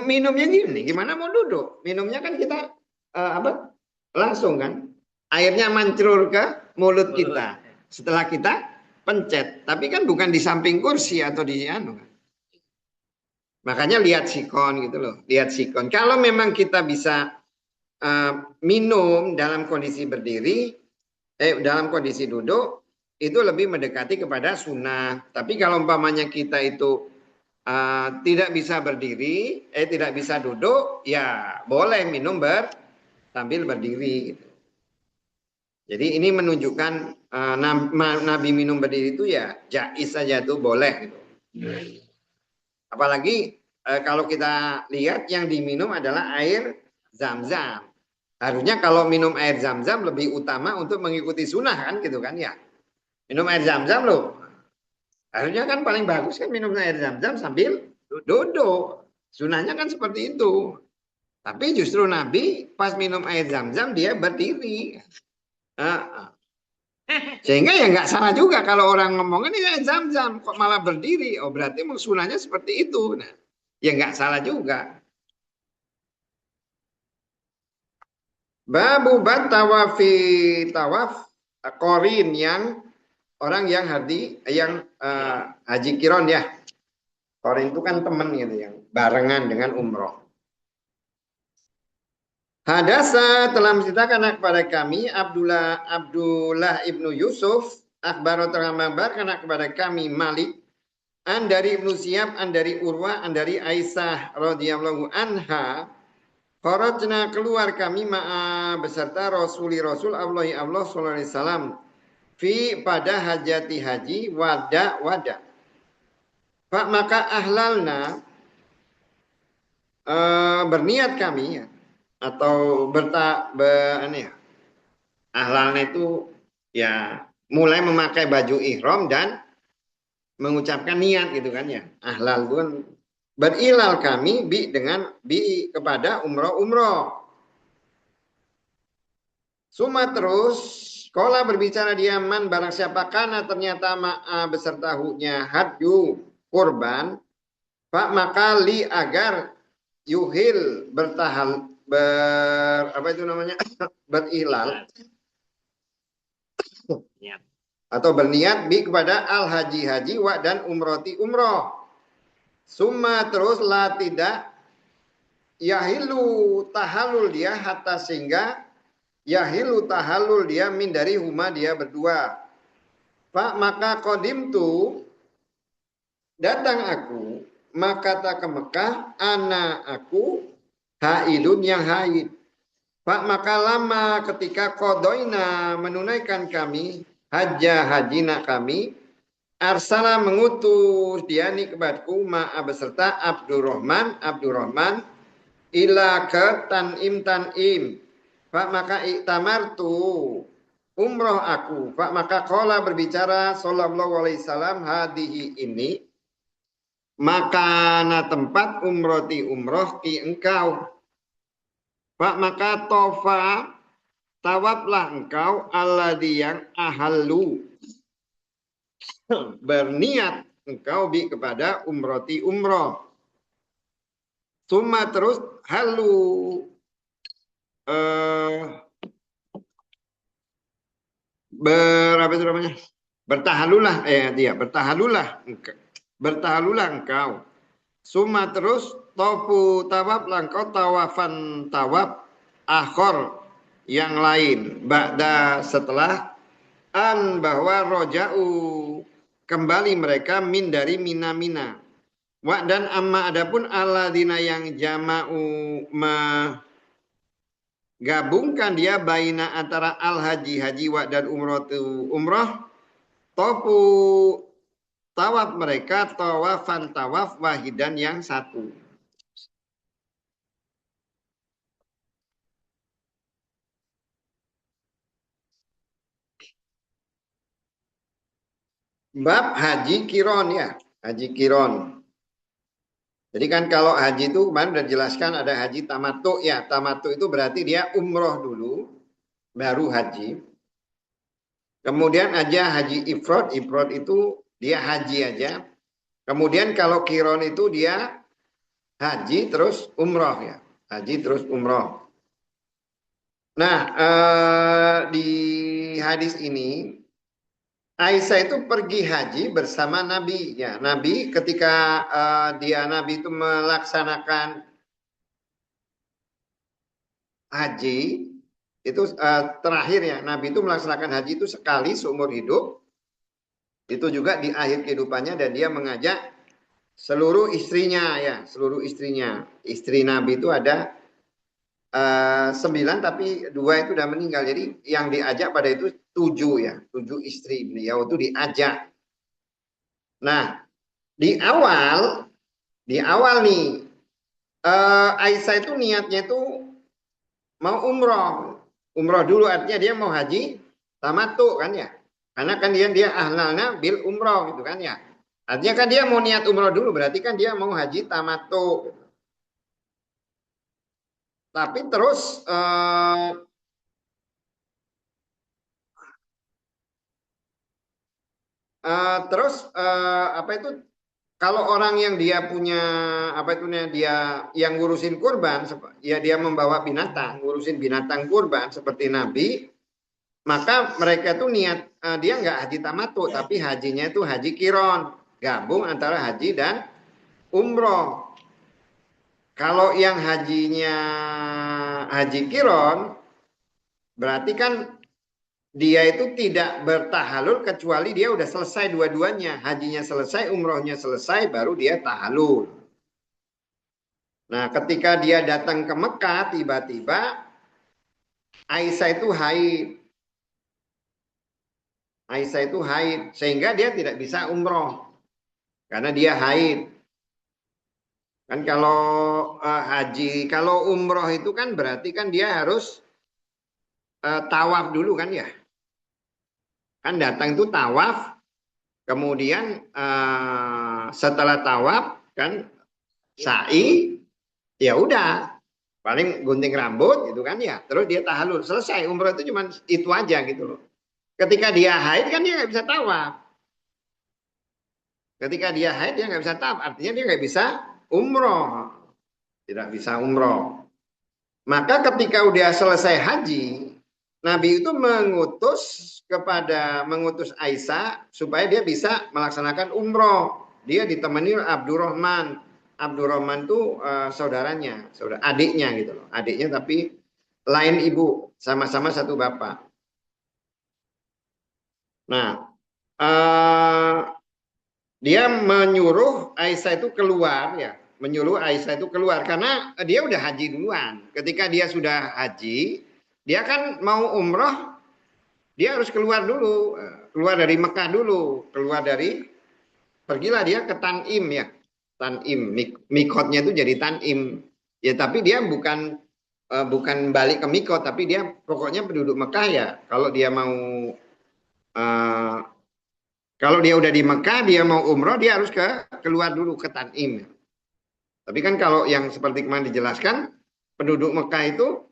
A: Minumnya gini, gimana mau duduk? Minumnya kan kita langsung kan, airnya mancur ke mulut kita setelah kita pencet. Tapi kan bukan di samping kursi atau di anu kan. Makanya lihat sikon gitu loh, lihat sikon. Kalau memang kita bisa minum dalam kondisi berdiri, dalam kondisi duduk, itu lebih mendekati kepada sunnah. Tapi kalau umpamanya kita itu tidak bisa berdiri, tidak bisa duduk, ya boleh minum sambil berdiri. Gitu. Jadi ini menunjukkan Nabi minum berdiri itu ya jais saja tuh boleh. Gitu. Apalagi kalau kita lihat yang diminum adalah air zam-zam. Harusnya kalau minum air zam-zam lebih utama untuk mengikuti sunnah kan gitu kan ya. Minum air zam-zam loh. Harusnya kan paling bagus kan minum air zam-zam sambil duduk. Sunahnya kan seperti itu. Tapi justru Nabi pas minum air zam-zam dia berdiri. Sehingga ya nggak salah juga kalau orang ngomong ini air zam-zam kok malah berdiri. Oh berarti sunahnya seperti itu. Nah, ya nggak salah juga. Babu bat tawafi tawaf korin yang orang yang haji kiron ya. Korin itu kan teman gitu yang barengan dengan umroh. Hadasa telah menceritakan kepada kami Abdullah ibnu Yusuf akhbar telah mengabarkan kepada kami Malik an dari Ibnu Syihab an dari Urwah an dari Aisyah radhiyallahu anha kharajna keluar kami ma'a beserta Rasul Allah sallallahu alaihi wasallam fi pada hajati haji wada Pak maka ahlalna berniat kami ya atau ahlalna itu ya mulai memakai baju ihram dan mengucapkan niat gitu kan ya. Ahlal itu kan berilal kami kepada umroh. Suma terus sekolah berbicara diaman barang siapa karena ternyata beserta huknya hadyu kurban Pak maka li agar yuhil berihlal atau berniat kepada al haji wa dan umroh. Summa terus lah tidak yahilu tahalul dia hatta sehingga yahilu tahalul dia min dari huma dia berdua. Pak maka kodim tu datang aku maka tak ke Mekah anak aku haidun yang haid. Pak maka lama ketika kodoina menunaikan kami hajina kami arsala mengutus dia ni kepadku ma'a beserta Abdurrahman ila ke tanim. Pak maka iktamartu umroh aku. Maka qala berbicara sallallahu alaihi wasallam hadihi ini makana tempat umroti umroh ki engkau. Maka tofa tawablah engkau alladhi yang ahallu berniat engkau bi kepada umroti umroh. Suma terus halu apa itu namanya? Bertahalulah engkau. Suma terus tofu tawab langkau tawafan tawab akhor yang lain. Ba'da setelah bahwa roja'u kembali mereka min dari mina. Wa dan amma adapun alladzina yang jama'u gabungkan dia baina antara al haji wa dan umroh tofu tawaf mereka tawafan tawaf wahidan yang satu. Bab haji kiron ya, haji kiron. Jadi kan kalau haji itu kemarin sudah jelaskan ada haji tamattu ya. Tamattu itu berarti dia umroh dulu, baru haji. Kemudian aja haji ifrad. Ifrad itu dia haji aja. Kemudian kalau kiron itu dia haji terus umroh ya. Haji terus umroh. Nah di hadis ini Aisyah itu pergi haji bersama Nabi ya. Nabi ketika Nabi itu melaksanakan haji itu terakhir ya. Nabi itu melaksanakan haji itu sekali seumur hidup. Itu juga di akhir kehidupannya dan dia mengajak seluruh istrinya ya, seluruh istrinya. Istri Nabi itu ada 9 tapi 2 itu sudah meninggal. Jadi yang diajak pada itu 7 ya, 7 istri beliau itu diajak. Nah, di awal nih Aisyah itu niatnya itu mau umroh. Umroh dulu artinya dia mau haji tamattu kan ya. Karena kan dia ahlalna bil umroh gitu kan ya. Artinya kan dia mau niat umroh dulu berarti kan dia mau haji tamattu. Tapi terus apa itu kalau orang yang dia punya apa itu dia yang ngurusin kurban ya dia membawa binatang, ngurusin binatang kurban seperti Nabi, maka mereka itu niat dia nggak haji tamattu tapi hajinya itu haji kiron, gabung antara haji dan umroh. Kalau yang hajinya haji kiron berarti kan dia itu tidak bertahalul kecuali dia udah selesai dua-duanya. Hajinya selesai, umrohnya selesai, baru dia tahalul. Nah, ketika dia datang ke Mekah, tiba-tiba Aisyah itu haid. Aisyah itu haid, sehingga dia tidak bisa umroh. Karena dia haid. Kan kalau haji, kalau umroh itu kan berarti kan dia harus tawaf dulu kan ya. Kan datang itu tawaf, kemudian setelah tawaf kan sa'i, ya udah paling gunting rambut gitu kan ya, terus dia tahallul selesai. Umroh itu cuma itu aja gitu loh. Ketika dia haid kan dia nggak bisa tawaf. Ketika dia haid dia nggak bisa tawaf, artinya dia nggak bisa umroh, tidak bisa umroh. Maka ketika udah selesai haji, Nabi itu mengutus Aisyah supaya dia bisa melaksanakan umroh. Dia ditemani Abdurrahman. Abdurrahman itu saudaranya, adiknya gitu loh. Adiknya tapi lain ibu, sama-sama satu bapak. Nah, dia menyuruh Aisyah itu keluar ya, menyuruh Aisyah itu keluar karena dia udah haji duluan. Ketika dia sudah haji, dia kan mau umroh, dia harus keluar dulu, keluar dari Mekah dulu, pergilah dia ke Tanim ya, Tanim, mikotnya itu jadi Tanim, ya tapi dia bukan bukan balik ke Mikot, tapi dia pokoknya penduduk Mekah ya. Kalau dia mau uh, kalau dia udah di Mekah, dia mau umroh, dia harus keluar dulu ke Tanim. Tapi kan kalau yang seperti kemarin dijelaskan, penduduk Mekah itu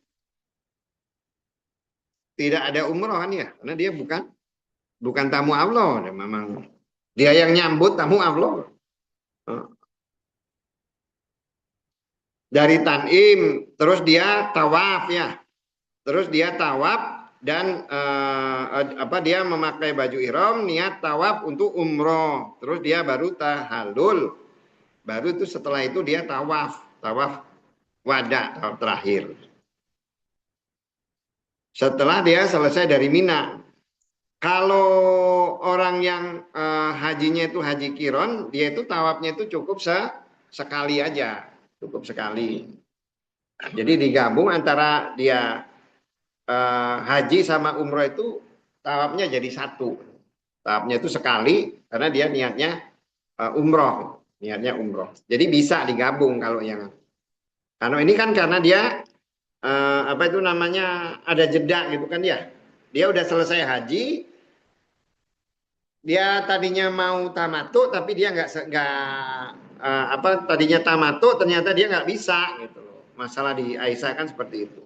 A: tidak ada umroh kan ya, karena dia bukan tamu Allah, dan memang dia yang nyambut tamu Allah. Dari Tanim, terus dia tawaf ya, terus dia tawaf dan dia memakai baju ihram, niat tawaf untuk umroh, terus dia baru tahallul, baru itu setelah itu dia tawaf wada, tawaf terakhir. Setelah dia selesai dari Mina. Kalau orang yang hajinya itu haji kiron, dia itu tawafnya itu cukup sekali aja, cukup sekali. Jadi digabung antara dia haji sama umroh itu tawafnya jadi satu. Tawafnya itu sekali karena dia niatnya umroh, niatnya umroh. Jadi bisa digabung kalau yang ini kan karena dia apa itu namanya ada jeda gitu kan ya. Dia udah selesai haji, dia tadinya mau tamattu tapi dia nggak tadinya tamattu ternyata dia nggak bisa gitu loh. Masalah di Aisyah kan seperti itu.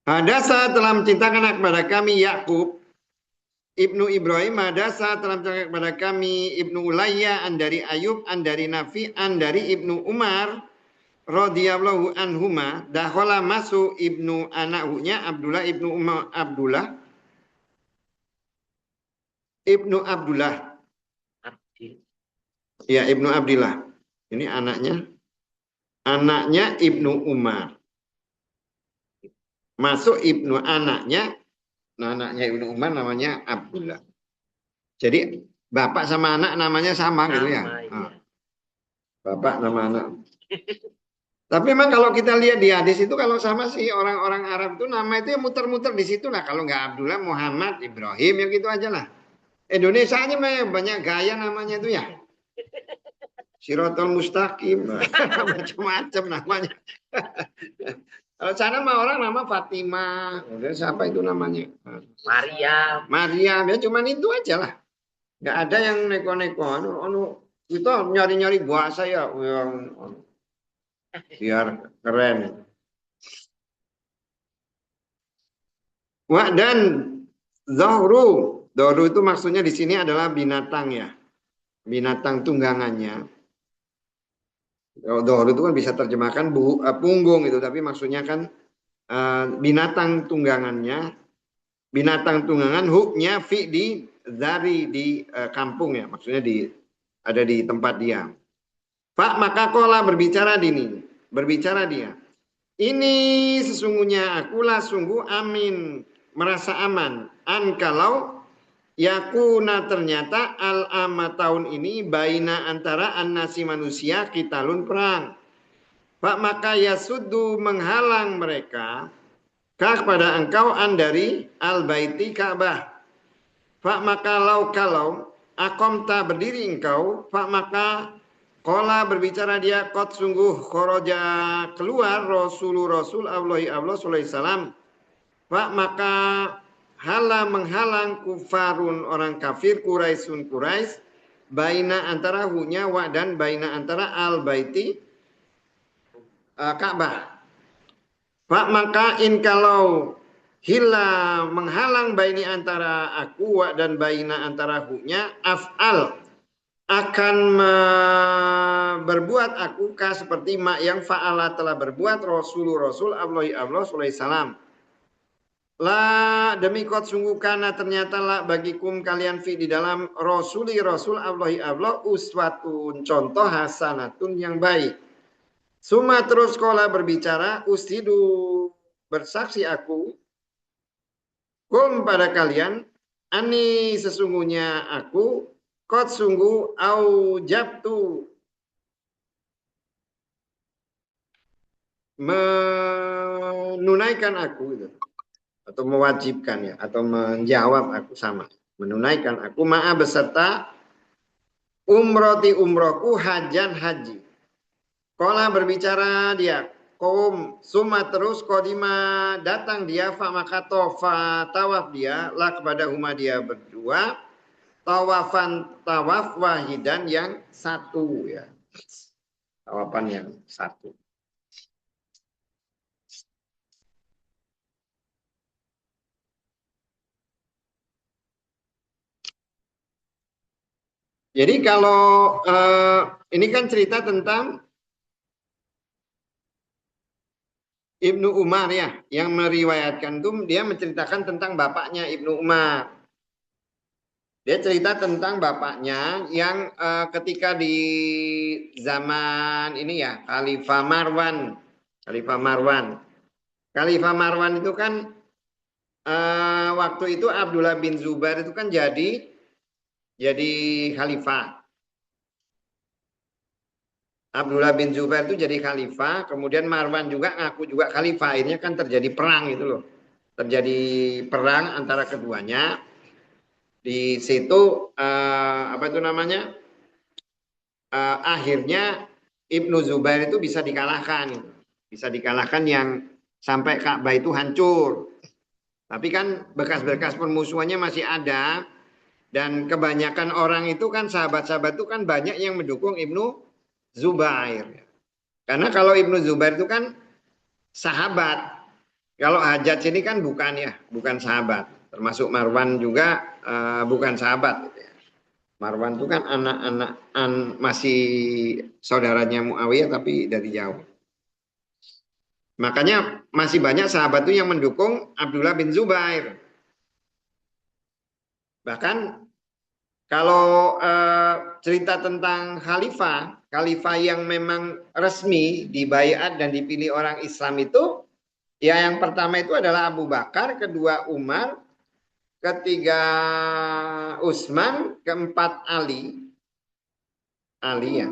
A: Hadasa telah mencintakan kepada kami Yakub Ibnu Ibrahim, Hadasa telah menceritakan kepada kami Ibnu Ulayya an dari Ayub an dari Nafi an dari Ibnu Umar radhiyallahu anhuma, dakhala masuk Ibnu anaknya Abdullah Ibnu Umar Ibnu Abdullah. Ya, Ibnu Abdillah. Ini anaknya Ibnu Umar. Masuk Ibnu anaknya Ibnu Umar namanya Abdullah. Jadi bapak sama anak namanya sama gitu ya. Iya. Bapak nama anak. Tapi memang kalau kita lihat di hadis itu kalau sama sih orang-orang Arab itu nama itu ya muter-muter di situ lah. Kalau nggak Abdullah, Muhammad, Ibrahim yang gitu aja lah. Indonesia aja banyak gaya namanya itu ya. Sirotol Mustaqim, macam-macam namanya. Kalau sana mah orang nama Fatimah, siapa itu namanya? Maria, ya cuman itu aja lah. Nggak ada yang neko-neko. Itu nyari-nyari bahasa ya, yang biar keren. Wah, dan Zohru itu maksudnya di sini adalah binatang ya, binatang tunggangannya. Zohru itu kan bisa terjemahkan punggung itu, tapi maksudnya kan binatang tunggangannya, binatang tunggangan huknya fi di dari di kampung ya, maksudnya ada di tempat dia. Pak maka kola berbicara dia. Ini sesungguhnya akulah sungguh amin, merasa aman. Kalau yakuna ternyata al-ama tahun ini baina antara an-nasi manusia kitalun perang. Pak maka yasuddu menghalang mereka kepada engkau dari al-baiti Ka'bah. Pak maka kalau akomta berdiri engkau, Pak maka kola berbicara dia kot sungguh khoroja keluar Rasul Allah salam. Pak maka menghalang kufarun orang kafir Quraisyun Quraisy baina antara hunya wa dan baina antara al baiti Ka'bah. Pak maka kalau hila menghalang baini antara aku wa dan baina antara hunya af'al akan berbuat aku seperti mak yang fa'ala telah berbuat Rasul Allah salam. La demikot sungguh kana ternyata la bagikum kalian fi di dalam Rasul Allah uswatun contoh hasanatun yang baik. Suma terus sekolah berbicara ustidu bersaksi aku kum pada kalian ani sesungguhnya aku kot sungguh au jabtu menunaikan aku gitu. Atau mewajibkan ya atau menjawab aku sama menunaikan aku ma'a beserta umrohku hajan haji. Kola berbicara dia Suma terus kodima datang dia maka tawaf dia lah kepada huma dia berdua tawaf wahidan yang satu ya. Tawafan yang satu. Jadi kalau ini kan cerita tentang Ibnu Umar ya, yang meriwayatkan itu dia menceritakan tentang bapaknya Ibnu Umar. Dia cerita tentang bapaknya yang ketika di zaman ini ya, Khalifah Marwan. Khalifah Marwan. Khalifah Marwan itu kan waktu itu Abdullah bin Zubair itu kan jadi khalifah. Abdullah bin Zubair itu jadi khalifah, kemudian Marwan juga ngaku juga khalifah. Akhirnya kan terjadi perang itu loh. Terjadi perang antara keduanya. Di situ apa itu namanya? Akhirnya Ibnu Zubair itu bisa dikalahkan. Bisa dikalahkan yang sampai Ka'bah itu hancur. Tapi kan bekas-bekas permusuhannya masih ada. Dan kebanyakan orang itu kan sahabat-sahabat itu kan banyak yang mendukung Ibnu Zubair. Karena kalau Ibnu Zubair itu kan sahabat. Kalau Hajjaj ini kan bukan ya, bukan sahabat. Termasuk Marwan juga bukan sahabat. Gitu ya. Marwan itu kan anak-anak masih saudaranya Muawiyah tapi dari jauh. Makanya masih banyak sahabat itu yang mendukung Abdullah bin Zubair. Bahkan kalau cerita tentang khalifah yang memang resmi dibaiat dan dipilih orang Islam itu, ya yang pertama itu adalah Abu Bakar, kedua Umar, ketiga Utsman, keempat Ali ya.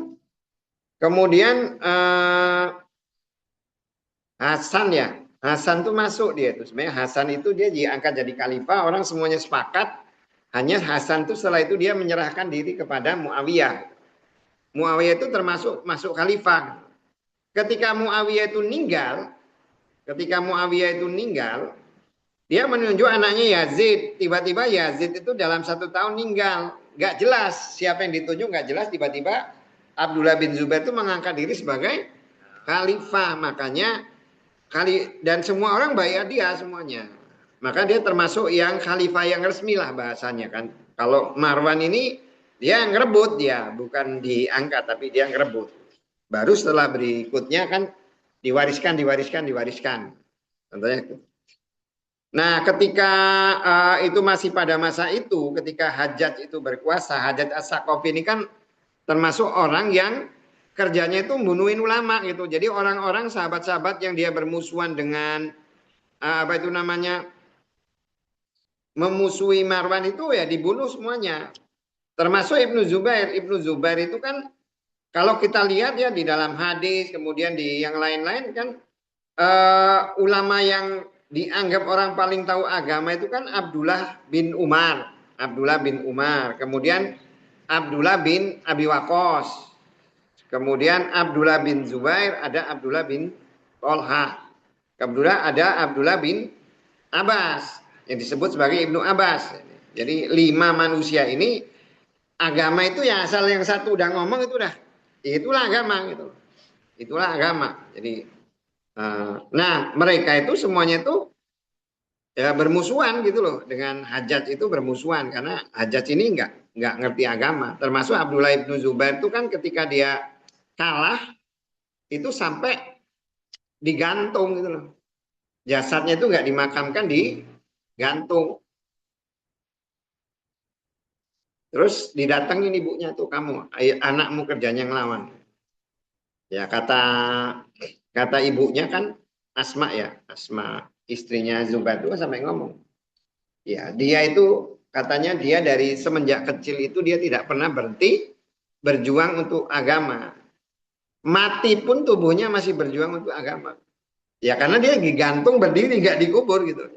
A: Kemudian Hasan ya, Hasan tuh masuk dia tuh. Sebenarnya Hasan itu dia diangkat jadi khalifah, orang semuanya sepakat. Hanya Hasan tuh setelah itu dia menyerahkan diri kepada Muawiyah. Muawiyah itu termasuk masuk khalifah. Ketika Muawiyah itu meninggal, dia menunjuk anaknya Yazid. Tiba-tiba Yazid itu dalam 1 tahun meninggal. Gak jelas siapa yang ditunjuk, gak jelas. Tiba-tiba Abdullah bin Zubair itu mengangkat diri sebagai khalifah. Makanya dan semua orang bayar dia semuanya. Maka dia termasuk yang khalifah yang resmi lah bahasanya kan. Kalau Marwan ini dia ngerebut dia, bukan diangkat tapi dia ngerebut. Baru setelah berikutnya kan diwariskan. Contohnya itu. Nah, ketika itu masih pada masa itu, ketika Hajjaj itu berkuasa, Hajjaj As-Saqafi ini kan termasuk orang yang kerjanya itu membunuhin ulama gitu. Jadi orang-orang sahabat-sahabat yang dia bermusuhan dengan apa itu namanya memusuhi Marwan itu ya dibunuh semuanya. Termasuk Ibnu Zubair. Ibnu Zubair itu kan kalau kita lihat ya di dalam hadis, kemudian di yang lain-lain kan ulama yang dianggap orang paling tahu agama itu kan Abdullah bin Umar. Kemudian Abdullah bin Abi Waqqas. Kemudian Abdullah bin Zubair, ada Abdullah bin Tolha. Kemudian ada Abdullah bin Abbas yang disebut sebagai Ibnu Abbas. Jadi 5 manusia ini agama itu ya asal yang satu udah ngomong itu udah itulah agama gitu. Itulah agama. Jadi nah mereka itu semuanya itu ya bermusuhan gitu loh dengan Hajjaj itu bermusuhan karena Hajjaj ini nggak ngerti agama. Termasuk Abdullah bin Zubair itu kan ketika dia kalah itu sampai digantung gitu loh. Jasadnya itu nggak dimakamkan digantung. Terus didatengin ibunya tuh kamu, anakmu kerjanya ngelawan. Ya kata ibunya kan Asma ya, Asma istrinya Zubair itu sampai ngomong. Ya dia itu katanya dia dari semenjak kecil itu dia tidak pernah berhenti berjuang untuk agama. Mati pun tubuhnya masih berjuang untuk agama. Ya karena dia digantung berdiri nggak dikubur gitu.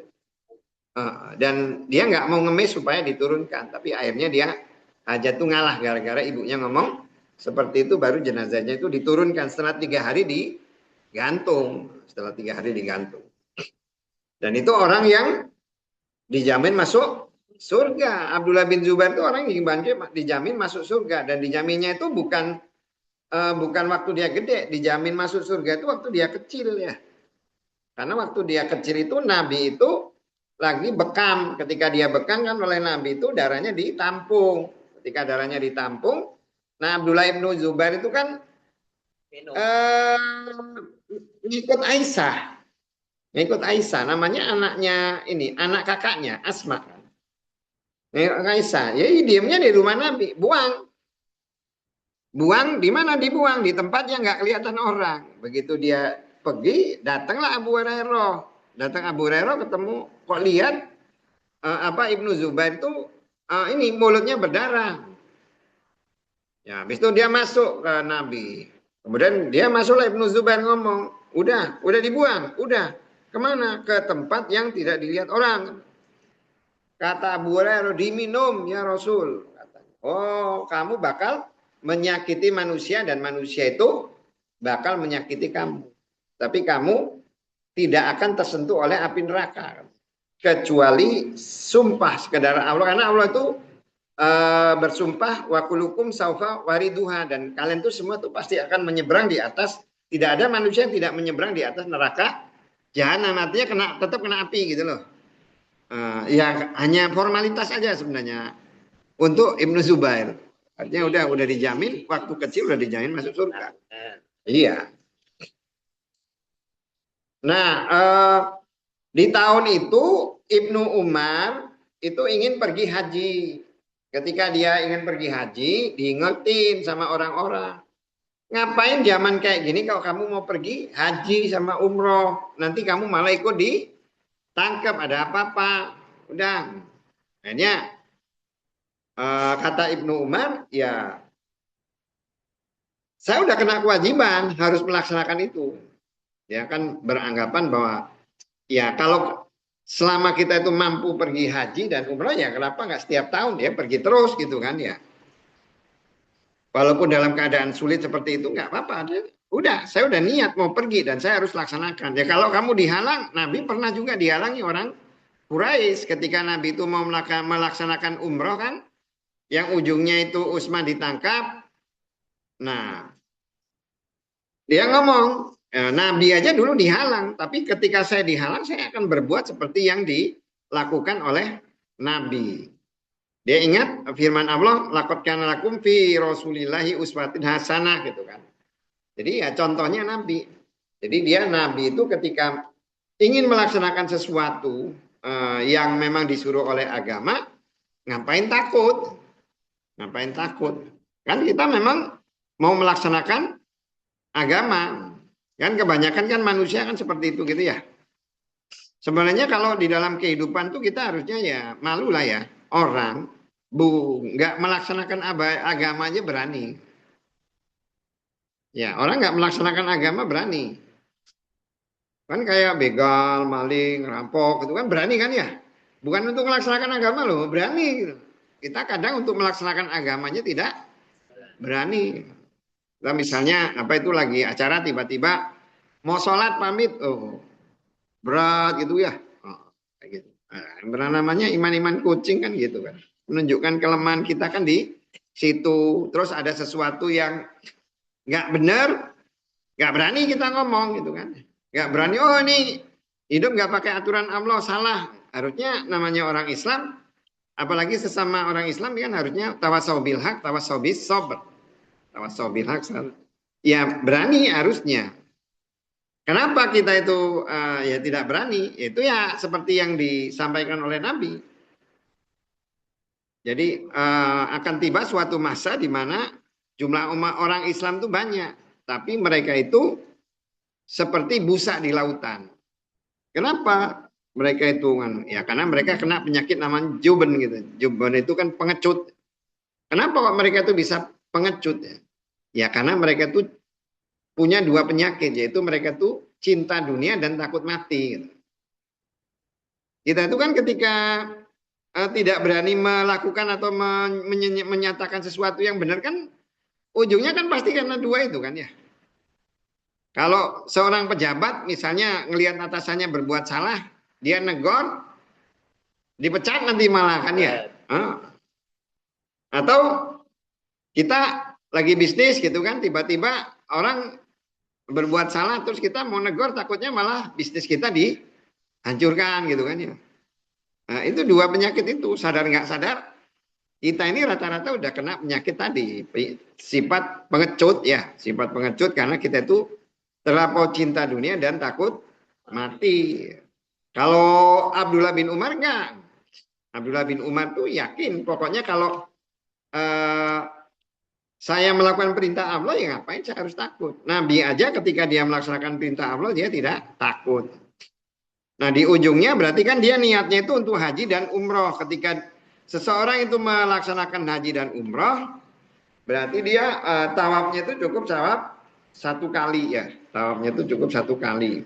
A: Dan dia nggak mau ngemis supaya diturunkan, tapi akhirnya dia Hajat tuh ngalah gara-gara ibunya ngomong seperti itu, baru jenazahnya itu diturunkan setelah 3 hari gantung. Setelah 3 hari digantung. Dan itu orang yang dijamin masuk surga. Abdullah bin Zubair itu orang yang dijamin masuk surga. Dan dijaminnya itu bukan waktu dia gede. Dijamin masuk surga itu waktu dia kecil ya. Karena waktu dia kecil itu Nabi itu lagi bekam. Ketika dia bekam kan oleh Nabi itu darahnya ditampung. Ketika darahnya ditampung, nah Abdullah bin Zubair itu kan ngikut Aisyah. Ngikut Aisyah, namanya anaknya ini, anak kakaknya, Asma. Ngikut Aisyah, ya diamnya di rumah Nabi, buang. Buang di mana dibuang? Di tempat yang nggak kelihatan orang. Begitu dia pergi, datanglah Abu Hurairah. Datang Abu Hurairah ketemu, kok lihat Ibnu Zubair itu ini mulutnya berdarah. Ya, habis itu dia masuk ke Nabi. Kemudian dia masuklah Ibnu Zubair ngomong, udah dibuang, udah. Kemana? Ke tempat yang tidak dilihat orang. Kata Abu Hurairah, diminum ya Rasul. Oh, kamu bakal menyakiti manusia dan manusia itu bakal menyakiti kamu. Tapi kamu tidak akan tersentuh oleh api neraka. Kecuali sumpah sekedar Allah. Karena Allah itu bersumpah wakulukum saufa wariduha. Dan kalian tuh semua tuh pasti akan menyeberang di atas. Tidak ada manusia yang tidak menyeberang di atas neraka jahanam. Artinya tetap kena api gitu loh. Ya hanya formalitas aja sebenarnya untuk Ibnu Zubair. Artinya udah dijamin waktu kecil udah dijamin masuk surga. Iya. Nah, di tahun itu Ibnu Umar itu ingin pergi haji. Ketika dia ingin pergi haji, diingetin sama orang-orang. Ngapain zaman kayak gini kalau kamu mau pergi haji sama umroh, nanti kamu malah ikut ditangkap, ada apa-apa. Udah. Akhirnya kata Ibnu Umar, ya saya udah kena kewajiban harus melaksanakan itu. Ya kan beranggapan bahwa ya kalau selama kita itu mampu pergi haji dan umroh ya kenapa nggak setiap tahun ya pergi terus gitu kan ya. Walaupun dalam keadaan sulit seperti itu nggak apa-apa. Udah, saya udah niat mau pergi dan saya harus laksanakan. Ya kalau kamu dihalang, Nabi pernah juga dihalangi orang Quraisy ketika Nabi itu mau melaksanakan umroh kan, yang ujungnya itu Utsman ditangkap. Nah, dia ngomong, Nabi aja dulu dihalang, tapi ketika saya dihalang, saya akan berbuat seperti yang dilakukan oleh Nabi. Dia ingat firman Allah, laqad kana lakum fi Rasulillahi uswatin hasanah gitu kan. Jadi ya contohnya Nabi. Jadi dia Nabi itu ketika ingin melaksanakan sesuatu yang memang disuruh oleh agama, ngapain takut? Ngapain takut? Kan kita memang mau melaksanakan agama. Kan kebanyakan kan manusia kan seperti itu gitu ya. Sebenarnya kalau di dalam kehidupan tuh kita harusnya ya malu lah ya. Orang nggak melaksanakan agama aja berani. Ya orang nggak melaksanakan agama berani. Kan kayak begal, maling, rampok itu kan berani kan ya. Bukan untuk melaksanakan agama loh, berani gitu. Kita kadang untuk melaksanakan agamanya tidak berani. Nah, misalnya apa itu lagi acara tiba-tiba mau sholat pamit, oh berat gitu ya, kayak gitu. Nah, namanya iman-iman kucing kan gitu kan, menunjukkan kelemahan kita kan di situ. Terus ada sesuatu yang nggak benar, nggak berani kita ngomong gitu kan, nggak berani. Oh ini hidup nggak pakai aturan Allah salah. Harusnya namanya orang Islam, apalagi sesama orang Islam kan harusnya tawasau bil haq, tawasau bis sabr. Tawasau bil haq, ya berani harusnya. Kenapa kita itu ya tidak berani? Itu ya seperti yang disampaikan oleh Nabi. Jadi akan tiba suatu masa di mana jumlah umat orang Islam itu banyak, tapi mereka itu seperti busa di lautan. Kenapa? Mereka itu kan ya karena mereka kena penyakit namanya juben gitu. Juben itu kan pengecut. Kenapa kok mereka itu bisa pengecut ya? Ya karena mereka itu punya dua penyakit, yaitu mereka tuh cinta dunia dan takut mati. Gitu. Kita itu kan ketika tidak berani melakukan atau menyatakan sesuatu yang benar kan ujungnya kan pasti karena dua itu kan ya. Kalau seorang pejabat misalnya ngelihat atasannya berbuat salah, dia negor, dipecat nanti malah kan ya. Atau kita lagi bisnis gitu kan, tiba-tiba orang berbuat salah terus kita mau negor, takutnya malah bisnis kita dihancurkan gitu kan ya. Nah, itu dua penyakit itu, sadar nggak sadar kita ini rata-rata udah kena penyakit tadi, sifat pengecut ya, sifat pengecut karena kita itu terlampau cinta dunia dan takut mati. Kalau Abdullah bin Umar enggak. Abdullah bin Umar tuh yakin, pokoknya kalau saya melakukan perintah Allah ya ngapain saya harus takut. Nabi aja ketika dia melaksanakan perintah Allah dia tidak takut. Nah di ujungnya berarti kan dia niatnya itu untuk haji dan umroh. Ketika seseorang itu melaksanakan haji dan umroh, berarti dia tawafnya itu cukup tawaf satu kali ya. Tawafnya itu cukup satu kali.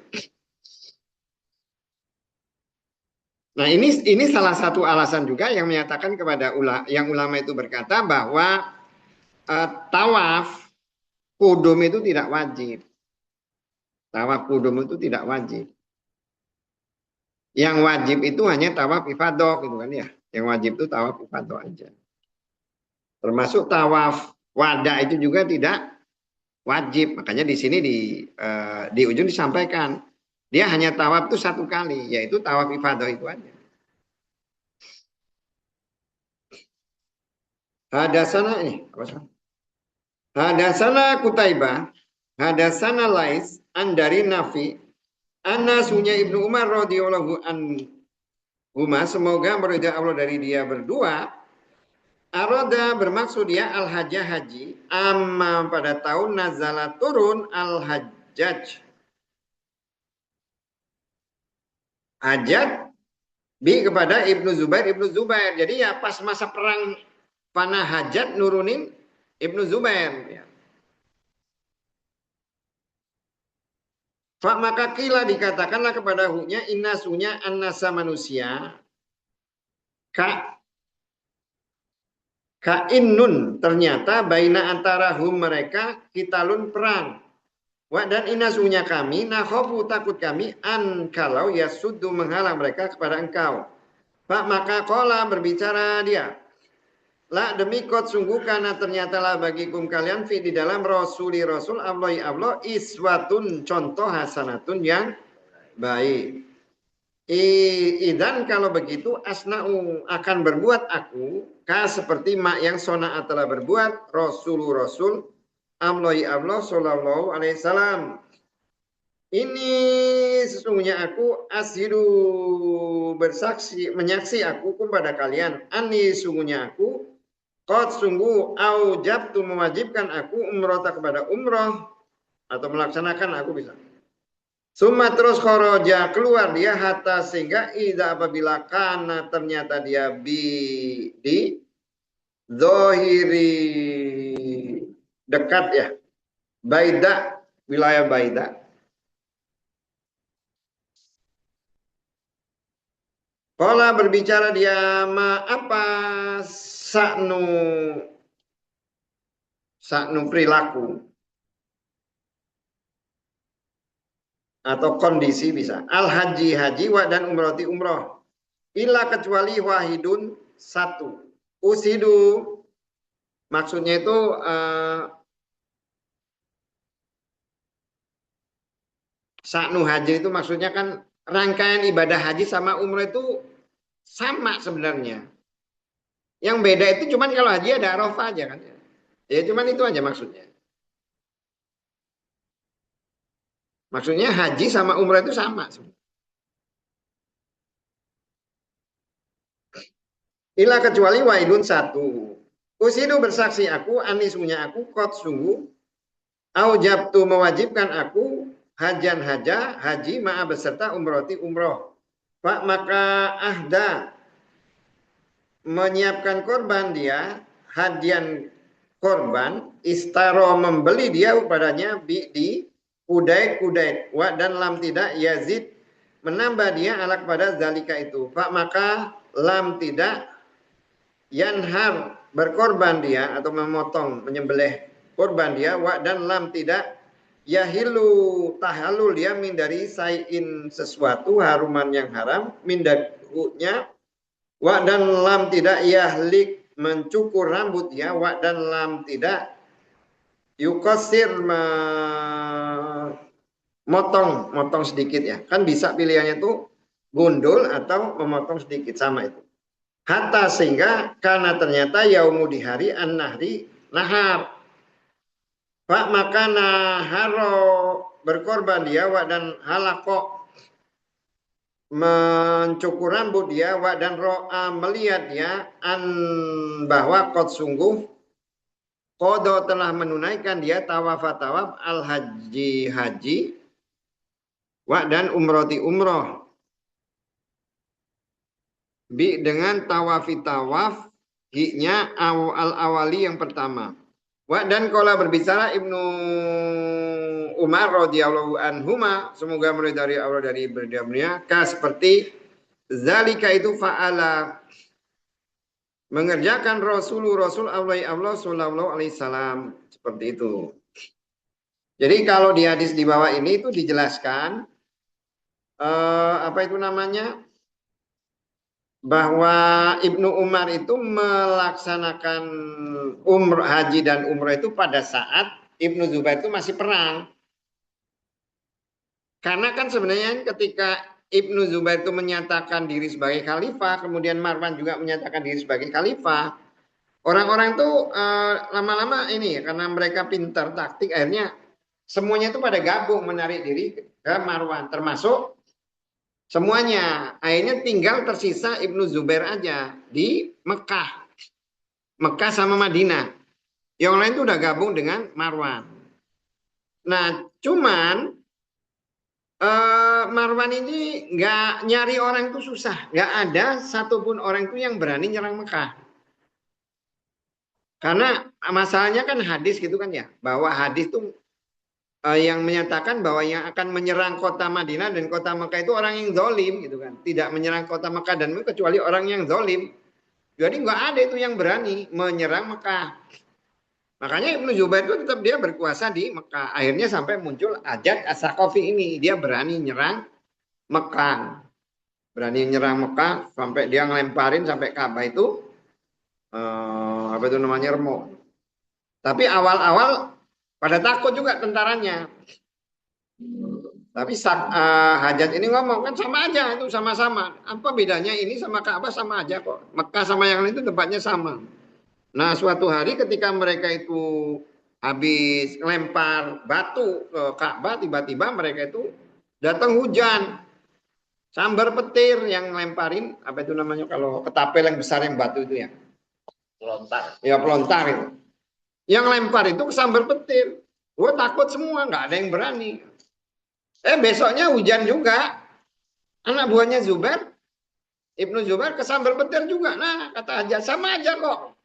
A: Nah ini salah satu alasan juga yang menyatakan kepada ulama itu berkata bahwa tawaf kudum itu tidak wajib. Tawaf kudum itu tidak wajib. Yang wajib itu hanya tawaf ifadah gitu kan ya. Yang wajib itu tawaf ifadah aja. Termasuk tawaf wada itu juga tidak wajib. Makanya di sini di ujung disampaikan dia hanya tawaf itu satu kali, yaitu tawaf ifadah itu aja. Hadasana ini Hadasana Kutaibah, hadasana Lais, andari Nafi, Anasunya Ibnu Umar radhiyallahu anhuma, semoga meridha Allah dari dia berdua. Aroda bermaksud dia al-hajjah haji, amma pada tahun nazala turun al-hajjaj. Hajat bi kepada Ibnu Zubair. Jadi ya pas masa perang panah hajat nurunin Ibnu Zubair. Ya. Maka kila dikatakanlah kepada hunya innasunya annasa manusia innun ternyata baina antara mereka kitalun perang. Dan inasunya kami nakhofu takut kami kalau yasuddu menghalang mereka kepada engkau. Maka kola berbicara dia. La demikot sungguh karena ternyata lah bagikum kalian fi di dalam rasul Allah iswatun contoh hasanatun yang baik. Idan kalau begitu asna'u akan berbuat aku seperti mak yang sona'a telah berbuat rasul Allah sallallahu alaihi wasallam. Ini sesungguhnya aku ashidu bersaksi menyaksi aku kepada kalian ani sungguhnya aku qad sungguh aujabtu mewajibkan aku umrata kepada umrah atau melaksanakan aku bisa. Summa terus kharaja keluar dia hatta sehingga idza apabila kana ternyata dia di zahiri dekat ya Baida wilayah Baida. Qala berbicara dia apa saknu perilaku atau kondisi bisa al haji wa dan umrati umroh illa kecuali wahidun satu usidu maksudnya itu saknu haji itu maksudnya kan rangkaian ibadah haji sama umroh itu sama sebenarnya. Yang beda itu cuman kalau haji ada Arafah aja kan ya cuman itu aja maksudnya. Maksudnya haji sama umrah itu sama. Ila kecuali waidun satu. Usidu bersaksi aku, anisunya aku, kot sungguh. Aujabtu mewajibkan aku, hajan haji ma'a beserta umroti umroh. Pak maka ahda menyiapkan korban dia, hadian korban, istaro membeli dia padanya di Kudaik dan lam tidak yazid menambah dia alak pada zalika itu. Maka lam tidak yanhar berkorban dia atau memotong menyembelih korban dia dan lam tidak yahilu tahalul dia min dari sayin sesuatu haruman yang haram min darunya wa dan lam tidak yahlik mencukur rambut ya wa dan lam tidak yukosir motong sedikit ya kan bisa pilihannya tuh gundul atau memotong sedikit sama itu hatta sehingga karena ternyata yaumu di hari an-nahri nahar Pak maka naharo berkorban dia wa dan halako mencukur rambut dia wa dan ro'a melihat dia bahwa kot sungguh kodo telah menunaikan dia tawaf al haji wa dan umroti umroh bi dengan tawaf hiknya al awali yang pertama wa dan kola berbicara Ibnu Umar radhiyallahu anhuma semoga meridai Allah dari beliau seperti zalika itu fa'ala mengerjakan Rasul Allah sallallahu alaihi wasallam seperti itu. Jadi kalau di hadis di bawah ini itu dijelaskan apa itu namanya bahwa Ibnu Umar itu melaksanakan haji dan umrah itu pada saat Ibnu Zubair itu masih perang. Karena kan sebenarnya ketika Ibnu Zubair itu menyatakan diri sebagai khalifah, kemudian Marwan juga menyatakan diri sebagai khalifah, orang-orang itu lama-lama ini ya, karena mereka pintar taktik, akhirnya semuanya itu pada gabung menarik diri ke Marwan, termasuk semuanya. Akhirnya tinggal tersisa Ibnu Zubair aja di Mekah. Mekah sama Madinah. Yang lain itu udah gabung dengan Marwan. Nah, cuman Marwan ini nggak nyari orang itu susah. Nggak ada satupun orang itu yang berani nyerang Mekah. Karena masalahnya kan hadis gitu kan ya. Bahwa hadis itu yang menyatakan bahwa yang akan menyerang kota Madinah dan kota Mekah itu orang yang zolim gitu kan. Tidak menyerang kota Mekah dan Madinah kecuali orang yang zolim. Jadi nggak ada itu yang berani menyerang Mekah. Makanya Ibnu Zubair itu tetap dia berkuasa di Mekah. Akhirnya sampai muncul Ajat As-Saqafi ini. Dia berani nyerang Mekah. Berani nyerang Mekah sampai dia ngelemparin sampai Ka'bah itu apa itu namanya remuk. Tapi awal-awal pada takut juga tentaranya. Tapi Hajat ini ngomong kan sama aja itu sama-sama. Apa bedanya ini sama Ka'bah sama aja kok. Mekah sama yang lain itu tempatnya sama. Nah suatu hari ketika mereka itu habis lempar batu ke Ka'bah, tiba-tiba mereka itu datang hujan. Sambar petir yang lemparin, apa itu namanya kalau ketapel yang besar yang batu itu ya?
B: Pelontar.
A: Ya pelontar itu. Yang lempar itu kesambar petir. Gue takut semua, nggak ada yang berani. Besoknya hujan juga. Anak buahnya Zubair, Ibnu Zubair kesambar petir juga. Nah kata aja sama aja kok.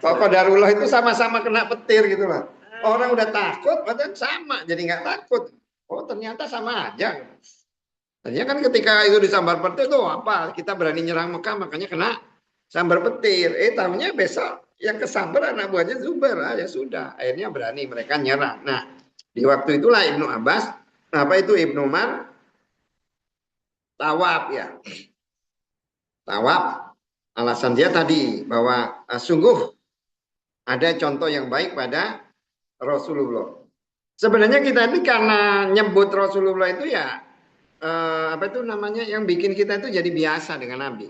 A: Kok Qadarullah itu sama-sama kena petir gitu loh. Orang udah takut, padahal sama, jadi nggak takut. Oh ternyata sama aja. Tadinya kan ketika itu disambar petir tuh apa? Kita berani nyerang Mekah makanya kena sambar petir. Tahunya besok yang kesambar anak buahnya Zubair. Ya sudah, akhirnya berani mereka nyerang. Nah di waktu itulah Ibnu Abbas, apa itu Ibnu Umar tawaf ya. Tawaf, alasan dia tadi bahwa sungguh ada contoh yang baik pada Rasulullah. Sebenarnya kita ini karena nyebut Rasulullah itu ya apa itu namanya yang bikin kita itu jadi biasa dengan Nabi.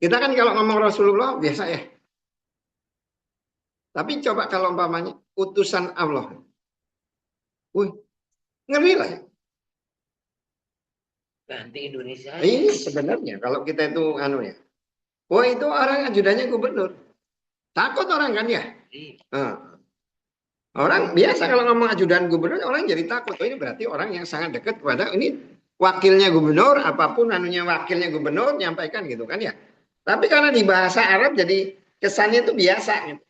A: Kita kan kalau ngomong Rasulullah biasa ya. Tapi coba kalau umpamanya utusan Allah. Wih, ngeri lah ya.
B: Ganti Indonesia.
A: Ini sebenarnya kalau kita itu anu ya. Wah itu orang ajudannya gubernur. Takut orang kan ya. Orang biasa kalau ngomong ajudan gubernur orang jadi takut. Oh, ini berarti orang yang sangat dekat kepada ini wakilnya gubernur, apapun anunya wakilnya gubernur nyampaikan gitu kan ya. Tapi karena di bahasa Arab jadi kesannya itu biasa gitu.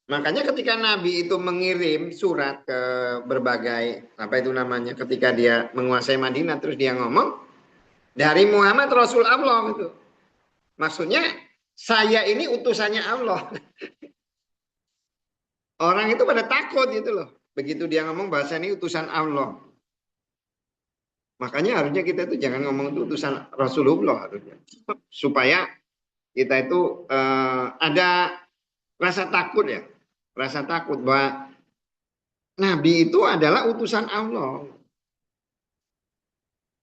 A: Makanya ketika Nabi itu mengirim surat ke berbagai apa itu namanya ketika dia menguasai Madinah terus dia ngomong dari Muhammad Rasul Allah gitu. Maksudnya saya ini utusannya Allah. Orang itu pada takut gitu loh. Begitu dia ngomong bahasa ini utusan Allah. Makanya harusnya kita itu jangan ngomong itu utusan Rasulullah harusnya. Supaya kita itu ada rasa takut ya. Rasa takut bahwa Nabi itu adalah utusan Allah.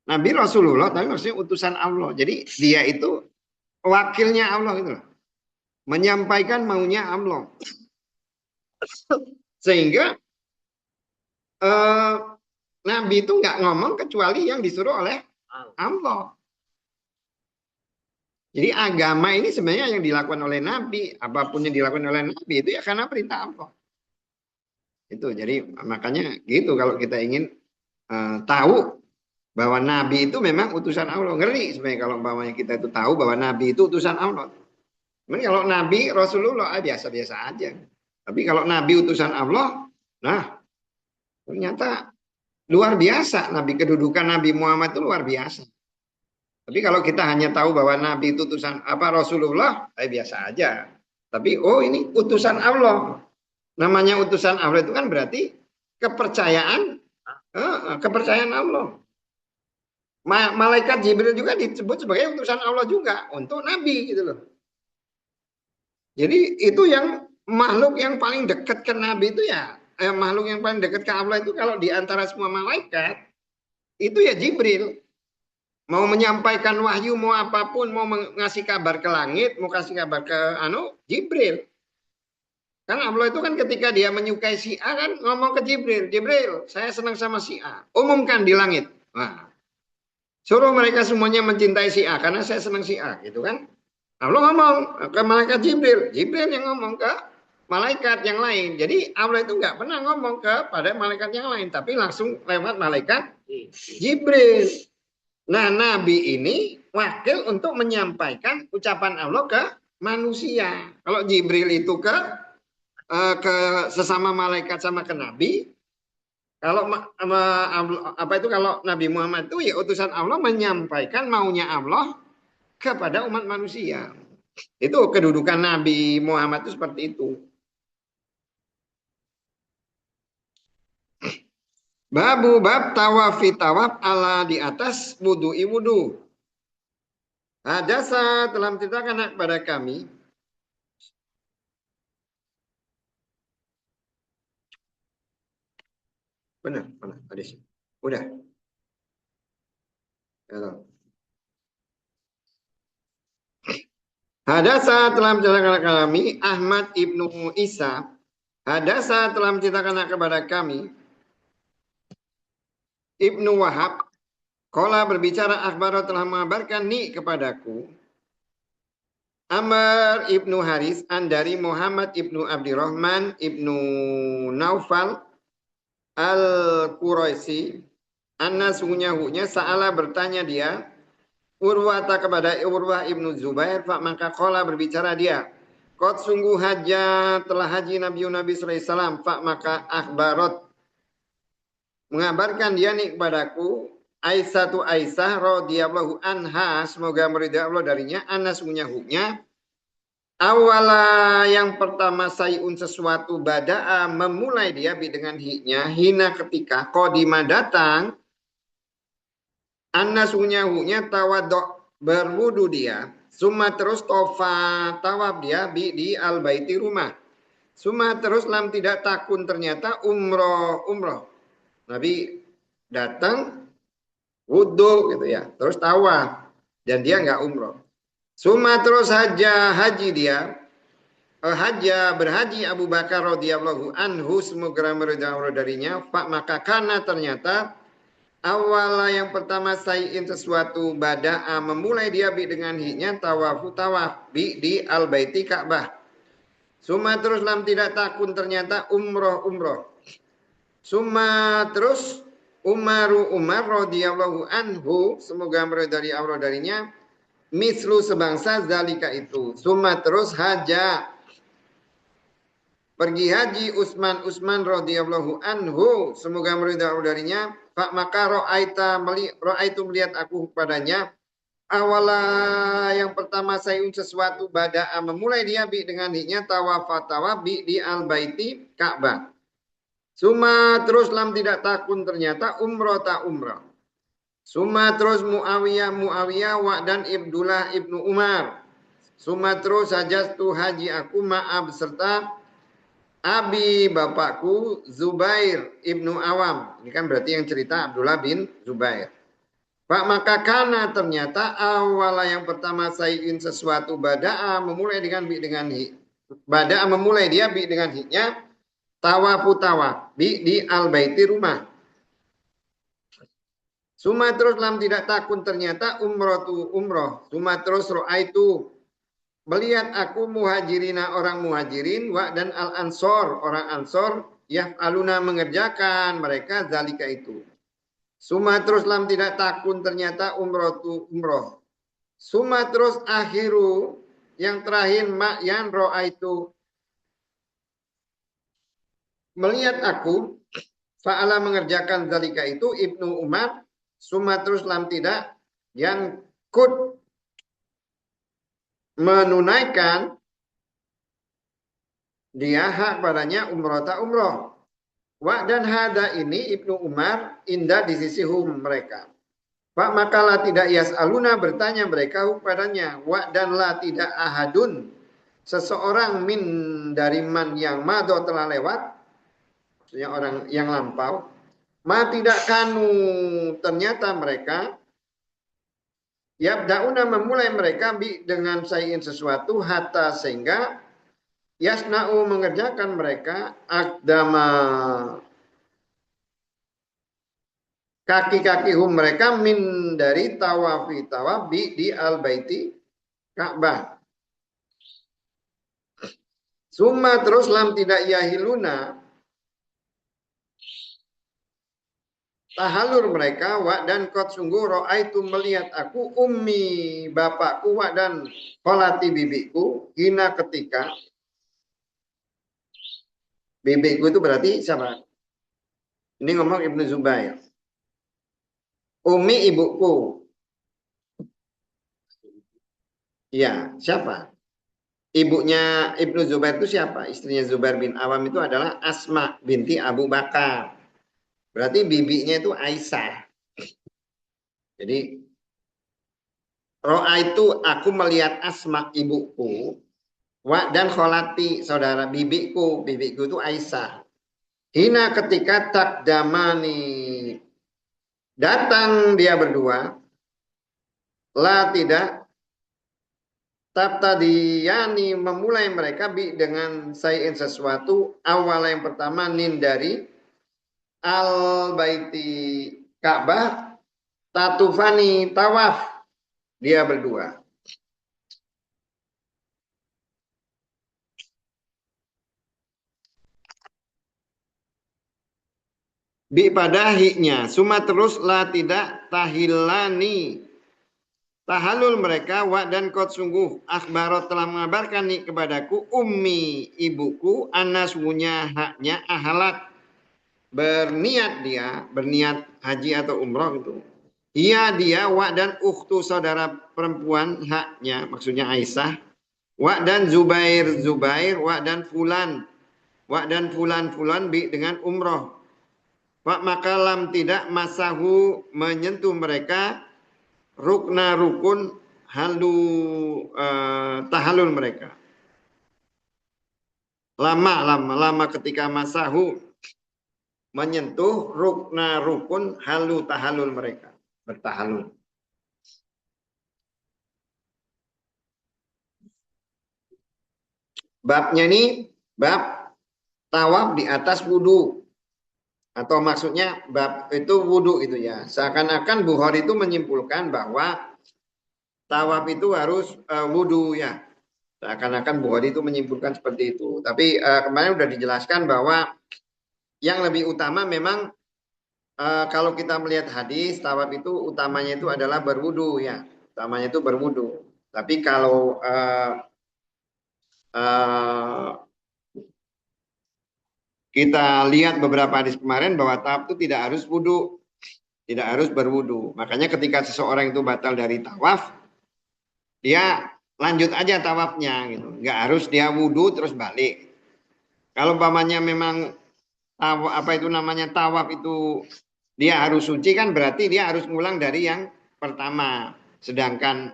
A: Nabi Rasulullah tapi maksudnya utusan Allah. Jadi dia itu wakilnya Allah gitu loh. Menyampaikan maunya Allah. Sehingga Nabi itu nggak ngomong kecuali yang disuruh oleh Allah. Jadi agama ini sebenarnya yang dilakukan oleh Nabi, apapun yang dilakukan oleh Nabi itu ya karena perintah Allah. Itu jadi makanya gitu kalau kita ingin tahu bahwa Nabi itu memang utusan Allah. Ngeri sebenarnya kalau umpamanya kita itu tahu bahwa Nabi itu utusan Allah. Cuman kalau Nabi Rasulullah biasa-biasa aja. Tapi kalau Nabi utusan Allah, nah ternyata luar biasa. Kedudukan Nabi Muhammad itu luar biasa. Tapi kalau kita hanya tahu bahwa Nabi itu utusan Rasulullah, biasa aja. Tapi ini utusan Allah. Namanya utusan Allah itu kan berarti kepercayaan Allah. Malaikat Jibril juga disebut sebagai utusan Allah juga untuk Nabi gitu loh. Jadi itu yang makhluk yang paling dekat ke Nabi itu ya makhluk yang paling dekat ke Allah itu kalau di antara semua malaikat itu ya Jibril. Mau menyampaikan wahyu, mau apapun, mau ngasih kabar ke langit, mau kasih kabar ke Jibril. Kan Allah itu kan ketika dia menyukai si A kan ngomong ke Jibril, Jibril, saya senang sama si A. Umumkan di langit. Nah, suruh mereka semuanya mencintai si A karena saya senang si A, gitu kan? Allah ngomong ke malaikat Jibril, Jibril yang ngomong ke malaikat yang lain. Jadi Allah itu nggak pernah ngomong kepada malaikat yang lain, tapi langsung lewat malaikat Jibril. Nah, Nabi ini wakil untuk menyampaikan ucapan Allah ke manusia. Kalau Jibril itu ke sesama malaikat sama ke Nabi, kalau kalau Nabi Muhammad itu ya utusan Allah menyampaikan maunya Allah kepada umat manusia. Itu kedudukan Nabi Muhammad itu seperti itu. Babu bab tawafi tawaf ala di atas wudu'i wudu. Hadasa telah menceritakan kepada kami. Benar, hadis. Udah. Hadasa telah menceritakan kami Ahmad ibnu Isa. Hadasa telah menceritakan kepada kami Ibnu Wahab. Qala berbicara akhbar telah mengabarkan ni kepadaku Amr ibnu Haris dari Muhammad ibnu Abdurrahman ibnu Naufal al-Quraisi anna sungguhnya Sa'ala bertanya dia Urwata kepada Urwah ibnu Zubair maka qala berbicara dia qad sungguh haja telah haji Nabi sallallahu alaihi wasallam maka akhbarat mengabarkan dia nih kepadaku Aisyah radhiyallahu anha semoga meridai Allah darinya sesungguhnya awala yang pertama sayun sesuatu bada'a memulai dia dengan hiknya hina ketika qadima datang sesungguhnya tawaddo berwudu dia summa terus tawaf dia di al-baiti rumah summa terus lam tidak takun ternyata umroh Nabi datang wudhu gitu ya, terus tawaf dan dia nggak umroh. Suma terus haji dia, berhaji Abu Bakar radhiyallahu anhu semoga meridai Allah darinya. Maka karena ternyata awala yang pertama sayin sesuatu bada'a memulai dia dengan hiknya tawaf di al baiti Ka'bah. Suma terus lam tidak takun ternyata umroh. Suma terus Umar radhiyallahu anhu semoga meridai Allah darinya mislu sebangsa zalika itu. Suma terus pergi haji Utsman radhiyallahu anhu semoga meridai Allah darinya maka ra'aitu melihat aku padanya awala yang pertama sayun sesuatu bada'a memulai dia bi dengan hiknya tawafa bi di al baiti Ka'bah. Suma terus lam tidak takun ternyata umroh tak umroh. Suma terus Muawiyah wa dan Ibdullah ibnu Umar. Suma terus saja tu haji aku maaf serta abi bapakku Zubair ibnu Awam. Ini kan berarti yang cerita Abdullah bin Zubair. Pak maka karena ternyata awala yang pertama sayin sesuatu bada'a memulai dengan bi dengan hi. Bada'a memulai dia bi dengan hiknya tawafu tawaf bi di al baiti rumah. Suma terus lam tidak takun ternyata umroh tu umroh. Suma terus ro'a itu melihat aku muhajirina orang muhajirin wa dan al ansor orang ansor aluna mengerjakan mereka zalika itu. Suma terus lam tidak takun ternyata umroh tu umroh. Suma terus akhiru yang terakhir mak yang ro'a itu melihat aku fa'ala mengerjakan zalika itu Ibnu Umar. Suma terus lam tidak yang kut menunaikan dia hak padanya umroh tak umroh. Wa dan hada ini Ibnu Umar indah di sisi mereka. Pak makalah tidak yas'aluna bertanya mereka padanya. Wa dan la tidak ahadun seseorang min dari man yang mado telah lewat. Maksudnya orang yang lampau. Ma tidak kanu ternyata mereka yabda'una memulai mereka bi dengan sayin sesuatu hatta sehingga yasna'u mengerjakan mereka akdama kaki-kaki mereka min dari tawafi tawaf di al baiti Ka'bah. Summa terus lam tidak yahiluna tahalur mereka wa dan kot sungguh ro'aitu melihat aku ummi bapakku wa dan kolati bibiku hina ketika bibiku itu berarti siapa? Ini ngomong Ibnu Zubair. Umi ibuku. Iya, siapa? Ibunya Ibnu Zubair itu siapa? Istrinya Zubair bin Awam itu adalah Asma binti Abu Bakar. Berarti bibinya itu Aisyah. Jadi ro'a itu aku melihat Asma ibuku. Wa dan kholati saudara bibiku. Bibiku itu Aisyah. Hina ketika takdamani datang dia berdua. La tidak tabtadiyani memulai mereka dengan sayin sesuatu awal yang pertama nin dari al baiti Ka'bah tatufani tawaf dia berdua. Bi pada hiknya suma teruslah tidak tahilani tahalul mereka wa dan kot sungguh akhbarot telah mengabarkan nih kepadaku ummi ibuku anasunya haknya ahalat berniat haji atau umroh gitu. Iya dia wa dan ukhtu saudara perempuan haknya maksudnya Aisyah wa dan Zubair wa dan fulan bi dengan umroh. Pak maka lam tidak masahu menyentuh mereka rukna rukun tahalul mereka. Lama ketika masahu menyentuh rukna rukun tahalul mereka. Bertahalul. Babnya ini bab tawaf di atas wudu. Atau maksudnya bab itu wudu itu ya. Seakan-akan Bukhari itu menyimpulkan bahwa tawaf itu harus wudu ya. Seakan-akan Bukhari itu menyimpulkan seperti itu. Tapi kemarin sudah dijelaskan bahwa yang lebih utama memang kalau kita melihat hadis tawaf itu utamanya itu adalah berwudu ya. Utamanya itu berwudu. Tapi kalau kita lihat beberapa hadis kemarin bahwa tawaf itu tidak harus wudu. tidak harus berwudu. Makanya ketika seseorang itu batal dari tawaf, dia lanjut aja tawafnya gitu. Nggak harus dia wudu terus balik. Kalau umpamanya memang tawaf itu dia harus suci kan berarti dia harus ngulang dari yang pertama. Sedangkan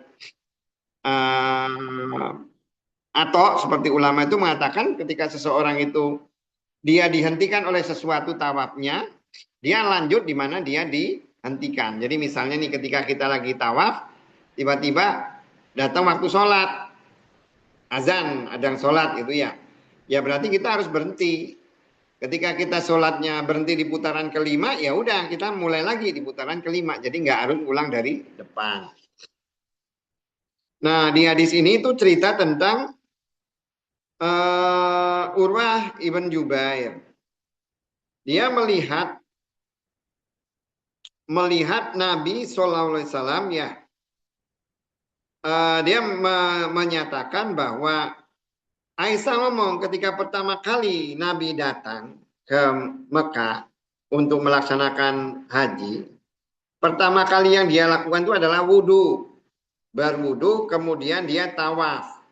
A: atau seperti ulama itu mengatakan ketika seseorang itu dia dihentikan oleh sesuatu tawafnya, dia lanjut di mana dia dihentikan. Jadi misalnya nih ketika kita lagi tawaf, tiba-tiba datang waktu sholat, azan, adang sholat gitu ya. Ya berarti kita harus berhenti. Ketika kita sholatnya berhenti di putaran kelima, ya udah kita mulai lagi di putaran kelima. Jadi nggak harus ulang dari depan. Nah di hadis ini itu cerita tentang Urwah ibn Jubair. Dia melihat Nabi SAW ya. Dia menyatakan bahwa Aisyah ngomong ketika pertama kali Nabi datang ke Mekah untuk melaksanakan haji, pertama kali yang dia lakukan itu adalah wudhu. Berwudhu kemudian dia tawaf.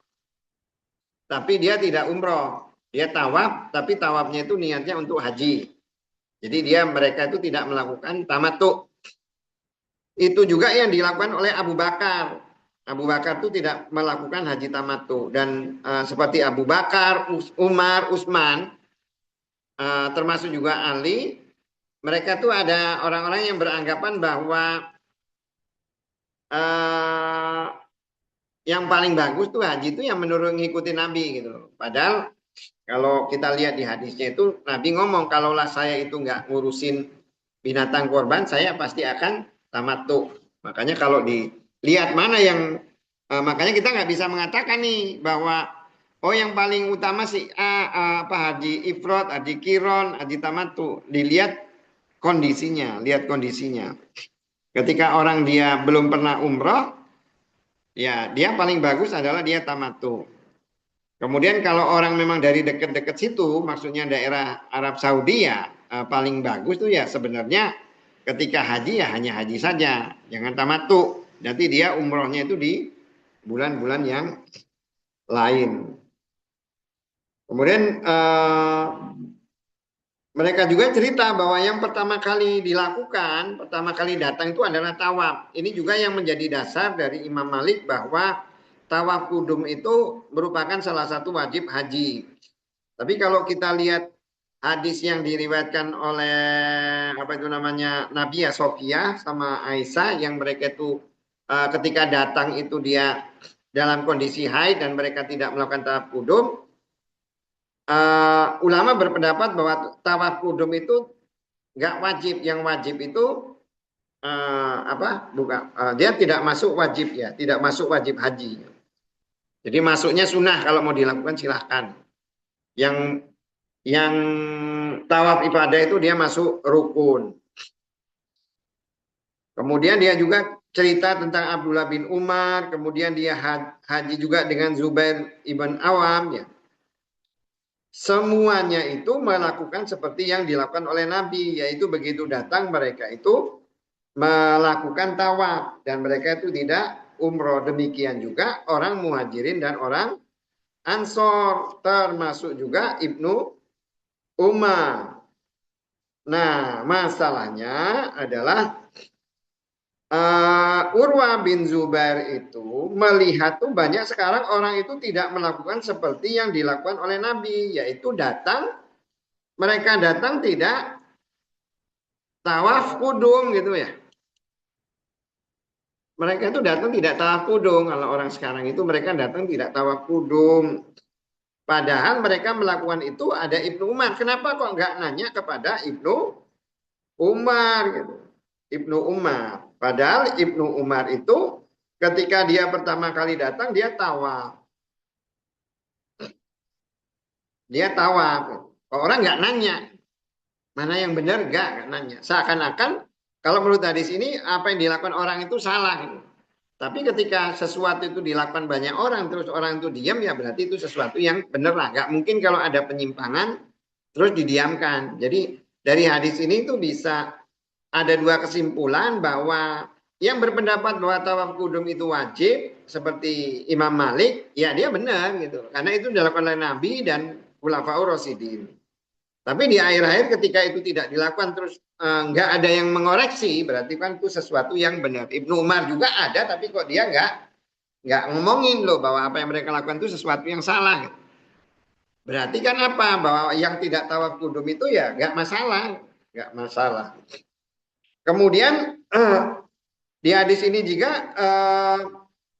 A: Tapi dia tidak umroh. Dia tawaf, tapi tawafnya itu niatnya untuk haji. Jadi mereka itu tidak melakukan tamattu. Itu juga yang dilakukan oleh Abu Bakar. Abu Bakar itu tidak melakukan haji tamattu. Dan seperti Abu Bakar, Umar, Utsman, termasuk juga Ali, mereka tuh ada orang-orang yang beranggapan bahwa yang paling bagus tuh haji itu yang menurut ngikutin Nabi gitu. Padahal kalau kita lihat di hadisnya itu Nabi ngomong kalaulah saya itu nggak ngurusin binatang korban, saya pasti akan tamattu. Makanya kalau dilihat mana yang makanya kita nggak bisa mengatakan nih bahwa yang paling utama sih haji ifrad, haji kiron, haji tamattu. Dilihat kondisinya, lihat kondisinya. Ketika orang dia belum pernah umroh, ya dia paling bagus adalah dia tamattu. Kemudian kalau orang memang dari dekat-dekat situ, maksudnya daerah Arab Saudi ya paling bagus tuh ya sebenarnya ketika haji ya hanya haji saja, jangan tamattu. Nanti dia umrohnya itu di bulan-bulan yang lain. Kemudian mereka juga cerita bahwa yang pertama kali dilakukan, pertama kali datang itu adalah tawaf. Ini juga yang menjadi dasar dari Imam Malik bahwa tawaf kudum itu merupakan salah satu wajib haji. Tapi kalau kita lihat hadis yang diriwayatkan oleh Nabi Sofia sama Aisyah yang mereka itu ketika datang itu dia dalam kondisi haid dan mereka tidak melakukan tawaf kudum. Ulama berpendapat bahwa tawaf kudum itu nggak wajib. Yang wajib itu dia tidak masuk wajib ya, tidak masuk wajib haji. Jadi masuknya sunnah kalau mau dilakukan silahkan. Yang tawaf ibadah itu dia masuk rukun. Kemudian dia juga cerita tentang Abdullah bin Umar, kemudian dia haji juga dengan Zubair ibn Awam ya. Semuanya itu melakukan seperti yang dilakukan oleh Nabi, yaitu begitu datang mereka itu melakukan tawaf dan mereka itu tidak umroh. Demikian juga orang muhajirin dan orang ansor, termasuk juga Ibnu Umar. Nah, masalahnya adalah Urwah bin Zubair itu melihat tuh banyak sekarang orang itu tidak melakukan seperti yang dilakukan oleh Nabi, yaitu mereka datang tidak tawaf kudum gitu ya. Mereka itu datang tidak tawaf kudum. Kalau orang sekarang itu mereka datang tidak tawaf kudum. Padahal mereka melakukan itu ada Ibnu Umar. Kenapa kok nggak nanya kepada Ibnu Umar gitu? Ibnu Umar. Padahal Ibnu Umar itu ketika dia pertama kali datang dia tawaf. Dia tawaf. Orang nggak nanya. Mana yang benar nggak nanya. Seakan-akan kalau menurut hadis ini apa yang dilakukan orang itu salah. Tapi ketika sesuatu itu dilakukan banyak orang terus orang itu diam ya berarti itu sesuatu yang benar lah. Nggak mungkin kalau ada penyimpangan terus didiamkan. Jadi dari hadis ini itu bisa ada dua kesimpulan bahwa yang berpendapat bahwa tawaf kudum itu wajib seperti Imam Malik, ya dia benar gitu. Karena itu dilakukan oleh Nabi dan Khulafaur Rasyidin. Tapi di akhir-akhir ketika itu tidak dilakukan terus nggak ada yang mengoreksi, berarti kan itu sesuatu yang benar. Ibnu Umar juga ada, tapi kok dia nggak ngomongin loh bahwa apa yang mereka lakukan itu sesuatu yang salah. Berarti kan apa? Bahwa yang tidak tawaf kudum itu ya nggak masalah, nggak masalah. Kemudian di hadis ini juga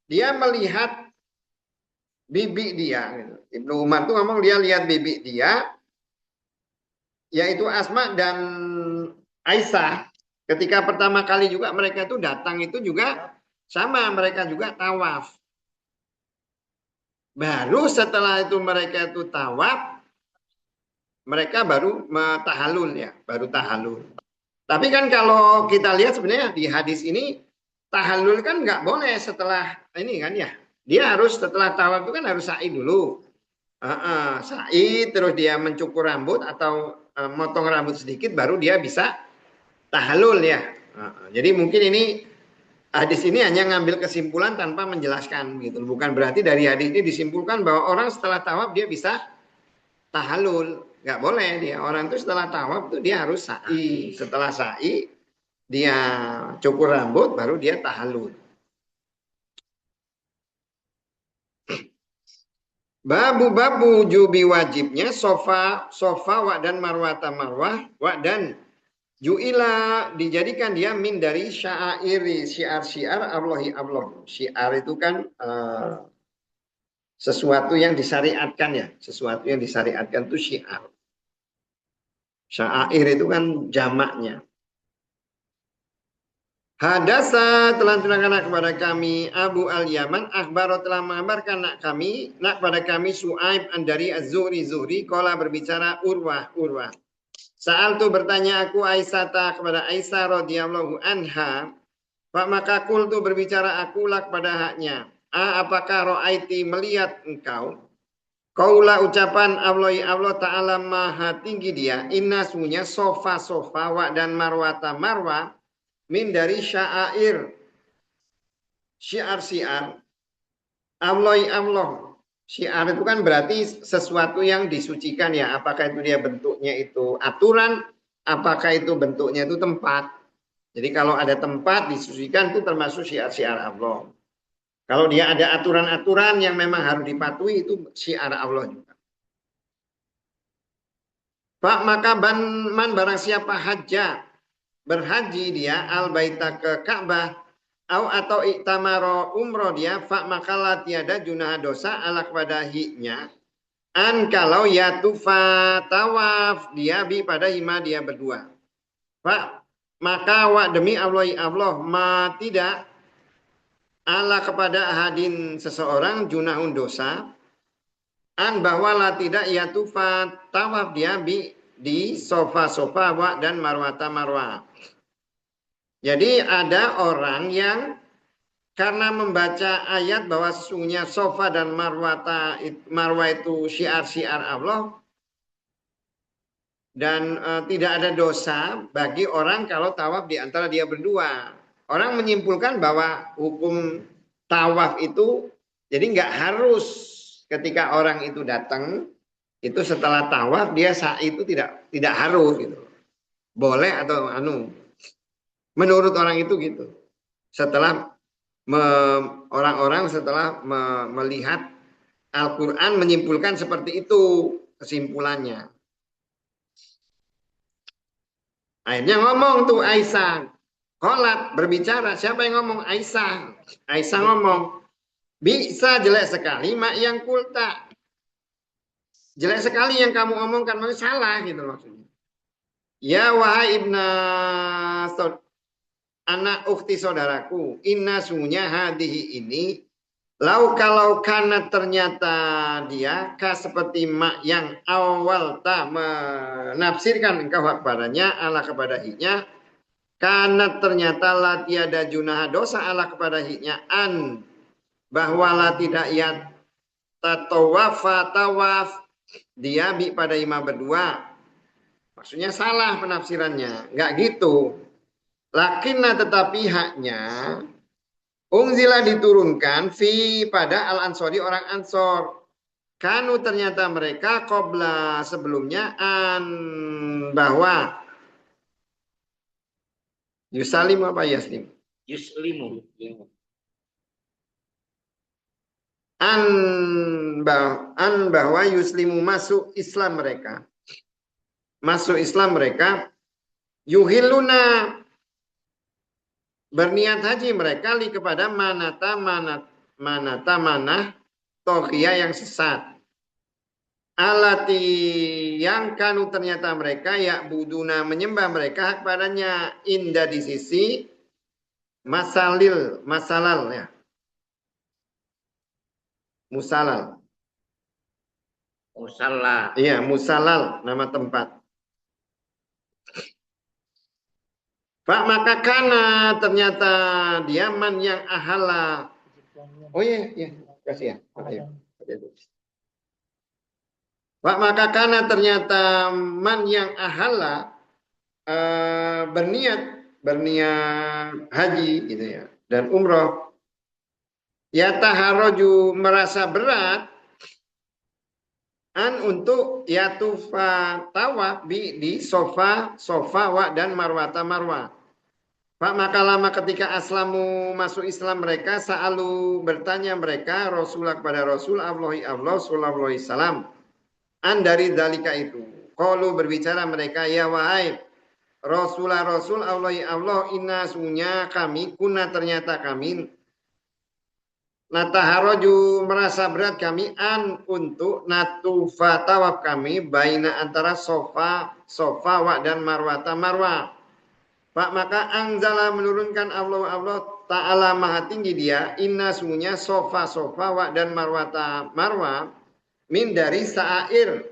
A: dia melihat bibi dia. Gitu. Ibnu Umar tuh ngomong dia lihat bibi dia, yaitu Asma dan Aisyah. Ketika pertama kali juga mereka itu datang itu juga sama, mereka juga tawaf. Baru setelah itu mereka itu tawaf, mereka baru tahalul ya, baru tahalul. Tapi kan kalau kita lihat sebenarnya di hadis ini tahallul kan nggak boleh setelah ini kan ya. Dia harus setelah tawaf itu kan harus sa'i dulu. Sa'i terus dia mencukur rambut atau motong rambut sedikit baru dia bisa tahallul ya. Jadi mungkin ini hadis ini hanya ngambil kesimpulan tanpa menjelaskan gitu. Bukan berarti dari hadis ini disimpulkan bahwa orang setelah tawaf dia bisa tahallul. Nggak boleh dia. Orang itu setelah tawaf itu dia harus sa'i. Setelah sa'i dia cukur rambut baru dia tahallul. Babu jubi wajibnya sofa wa dan marwata marwah wa dan ju'ila dijadikan dia min dari syairi syiar Allahi Allah. Syiar itu kan sesuatu yang disyariatkan ya, sesuatu yang disyariatkan itu syiar. Syair itu kan jamaknya. Hadasa telah terangkan kepada kami Abu Al-Yaman akhbaro telah mengabarkan nak pada kami Su'aib dari Az-Zuhri qala berbicara Urwah. Saat tu bertanya aku Aisyah kepada Aisyah radhiyallahu anha, Pak maka kul tu berbicara akulah kepada haknya. Apakah ro'aiti melihat engkau? Kaulah ucapan Allah Ta'ala maha tinggi dia. Inna sunya sofa wa dan marwata marwa min dari syair syiar Allah. Syiar itu kan berarti sesuatu yang disucikan ya. Apakah itu dia bentuknya itu aturan, apakah itu bentuknya itu tempat. Jadi kalau ada tempat disucikan itu termasuk syiar-syiar Allah. Kalau dia ada aturan-aturan yang memang harus dipatuhi itu syiar Allah juga. Pak maka man barang siapa hajjah berhaji dia al-baita ke Ka'bah atau iktamaro umroh dia fa makalah tiada junah dosa ala kepada hiknya kalau yatufa tawaf dia bi pada hima dia berdua fa maka wa demi Allah ma tidak ala kepada hadin seseorang junahun dosa bahwa la tidak yatufa tawaf dia bi di sofa wa dan marwata marwah. Jadi ada orang yang karena membaca ayat bahwa sesungguhnya sofa dan marwah itu syiar-syiar Allah dan tidak ada dosa bagi orang kalau tawaf di antara dia berdua. Orang menyimpulkan bahwa hukum tawaf itu jadi nggak harus ketika orang itu datang itu setelah tawaf dia sa'i itu tidak harus gitu. Boleh atau menurut orang itu gitu. Setelah orang-orang setelah melihat Al-Qur'an menyimpulkan seperti itu kesimpulannya. Akhirnya ngomong tuh Aisyah. Kholat berbicara. Siapa yang ngomong? Aisyah. Aisyah ngomong. Bisa jelek sekali mak yang kulta. Jelek sekali yang kamu omongkan, maksudnya salah gitu maksudnya. Ya wahai anak ukhti saudaraku, inna sungguhnya hadihi ini, kalau karena ternyata dia seperti mak yang awal tak menafsirkan engkau kepadanya, Allah kepada hiknya, karena ternyata la tiada junah dosa Allah kepada hiknya bahwa la tidak ya tawaf dia pada imam berdua. Maksudnya salah penafsirannya. Enggak gitu. Lakinna tetapi haknya unzila diturunkan fi pada al-ansori orang ansor. Kanu ternyata mereka qabla sebelumnya bahwa yusalim apa yaslim?
B: Yuslimu.
A: Bahwa yuslimu masuk Islam mereka. Masuk Islam mereka yuhiluna berniat haji mereka kepada manah tohia yang sesat. Alati yang kanu ternyata mereka ya buduna menyembah mereka kepadanya indah di sisi masalal ya. Musalal.
B: Musalla.
A: Iya, musalal nama tempat. Pak maka kana ternyata dia man yang ahala. Oh iya, kasih ya. Ayo. Pak maka kana ternyata man yang ahala berniat haji gitu ya dan umroh. Ya taharoju merasa berat untuk yatufa tawaf di sofa wa dan marwata marwah. Pak maka lama ketika aslamu masuk Islam mereka sa'alu bertanya mereka Rasulullah kepada Rasul Allah sallallahu alaihi wasallam dari dalika itu. Qalu berbicara mereka ya wahai Rasul Allah inna sunya kami kuna ternyata kami nataharaju merasa berat kami untuk natufa tawaf kami baina antara sofa wa dan marwata marwah. Pak maka anzala menurunkan Allah Ta'ala maha tinggi dia inna sungguhnya sofa wa dan marwata marwah min dari sa'air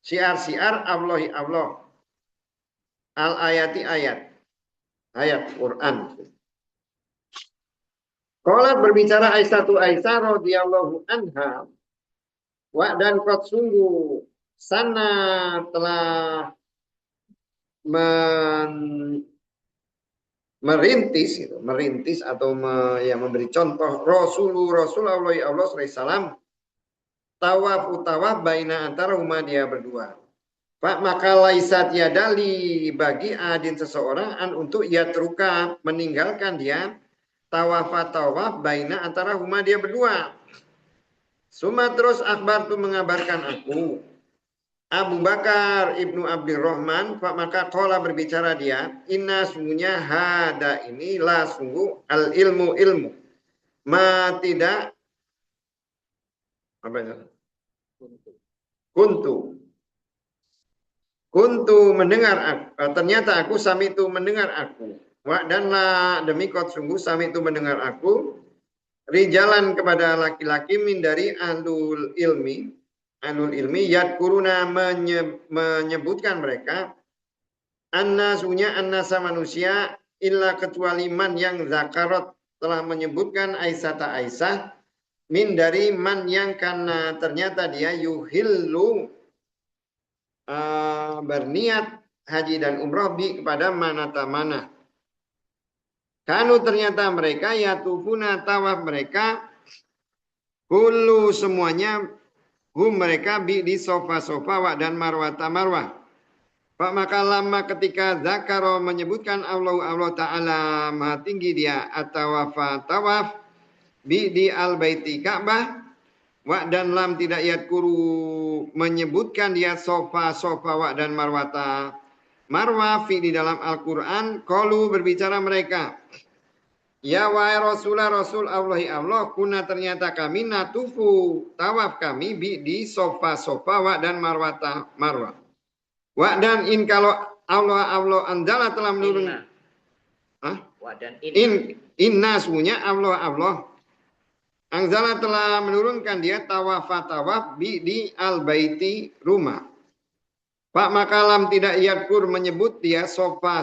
A: syiar Allah al ayati ayat Quran. Kalau berbicara Aisyah radhiyallahu anha dan kot sungguh sana telah merintis atau memberi contoh Rasulullah SAW tawaf baina antara umat dia berdua. Pak maka laisa tiadali bagi adin seseorang untuk ia teruka meninggalkan dia tawaf baina antara umat dia berdua. Suma terus akbar tu mengabarkan aku Abu Bakar ibnu Abdurrahman, maka qala berbicara dia, inna sungguhnya hada ini la sungguh al ilmu ma tidak apa itu? Kuntu mendengar ternyata aku sami itu mendengar aku. Dan la demikot sungguh sami itu mendengar aku rijalan kepada laki-laki min dari ahlul ilmi yadkuruna menyebutkan mereka annasa manusia illa kecuali man yang zakarot telah menyebutkan Aisyah min dari man yang karena ternyata dia yuhillu berniat haji dan umroh kepada manata kanu ternyata mereka yatufuna tawaf mereka kullu semuanya mereka di sofa wa dan marwata marwah. Pak maka lama ketika zakaro menyebutkan Allah Ta'ala maha tinggi dia tawaf di al-baiti Ka'bah wa dan lam tidak yadkuru menyebutkan dia sofa wa dan marwata marwah di dalam Al-Quran qalu berbicara mereka ya wahai Rasul Allah kuna ternyata kami natufu tawaf kami di sofa wa dan marwata marwah. Wa dan in kalau Allah andala telah menurun.
B: Wa dan
A: inna sunya Allah anzala telah menurunkan dia tawaf di al-baiti rumah. Pak makalam tidak yadkur menyebut dia sofa.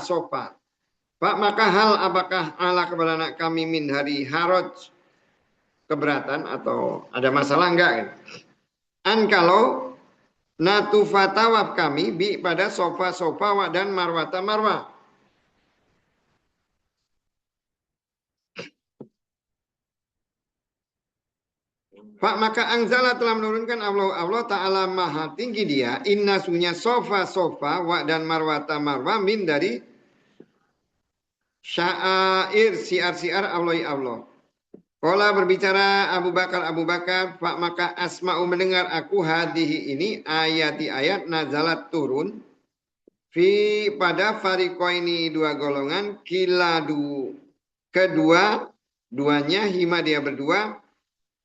A: Pak maka hal apakah ala kepada anak kami min hari haraj keberatan atau ada masalah enggak? Kalau natufa tawaf kami pada sofa wa dan marwata marwah. Pak maka anzala telah menurunkan Allah Ta'ala maha tinggi dia. Inna sunya sofa wa dan marwata marwa min dari syair siar Allah. Kala berbicara Abu Bakar, Pak maka asma'u mendengar aku hadihi ini ayat nazalat turun. Pada farikoini dua golongan, kiladu duanya hima dia berdua,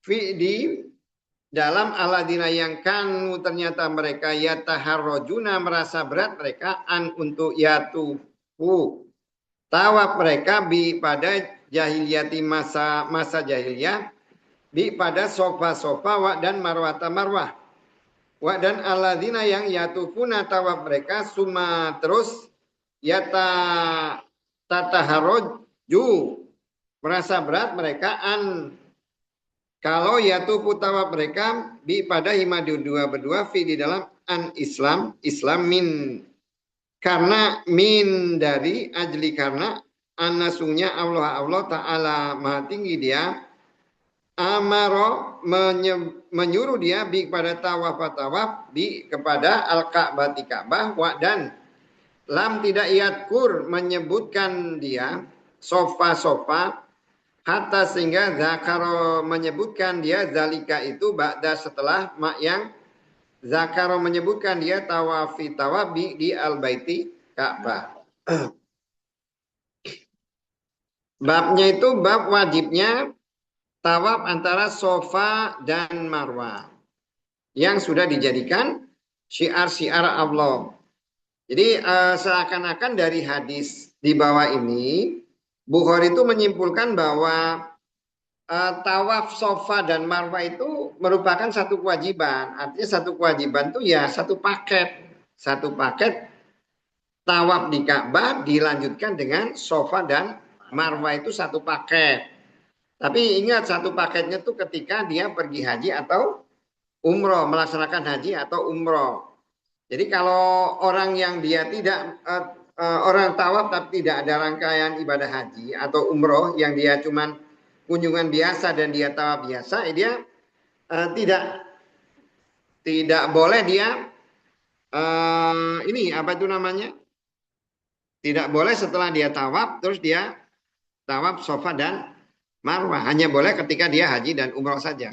A: di dalam aladina yang kanu ternyata mereka yataharrojuna merasa berat mereka untuk yatufu tawaf mereka pada jahiliyati masa jahiliyah pada sofa wa dan marwata marwah wa dan aladina yang yatufuna tawaf mereka suma terus tataharroju merasa berat mereka kalau yatufu tawaf mereka pada hima dua berdua di dalam Islam min karena min dari ajli karena anasungnya Allah Ta'ala maha tinggi dia amaro menyuruh dia pada tawaf kepada al-Ka'bah wa dan lam tidak yadkur menyebutkan dia sofa hatta sehingga zakaro menyebutkan dia zalika itu ba'da setelah yang zakaro menyebutkan dia tawabi di al-baiti Ka'bah. Babnya itu bab wajibnya tawaf antara Sofa dan Marwah yang sudah dijadikan syiar Allah. Jadi seakan-akan dari hadis di bawah ini Bukhari itu menyimpulkan bahwa tawaf Sofa dan Marwah itu merupakan satu kewajiban. Artinya satu kewajiban itu ya satu paket. Satu paket tawaf di Ka'bah dilanjutkan dengan Sofa dan Marwah itu satu paket. Tapi ingat satu paketnya itu ketika dia pergi haji atau umroh, melaksanakan haji atau umroh. Jadi kalau orang yang dia tidak orang tawaf tapi tidak ada rangkaian ibadah haji atau umroh yang dia cuman kunjungan biasa dan dia tawaf biasa, dia tidak boleh dia ini apa itu namanya? Tidak boleh setelah dia tawaf terus dia tawaf Sofa dan Marwah. Hanya boleh ketika dia haji dan umroh saja.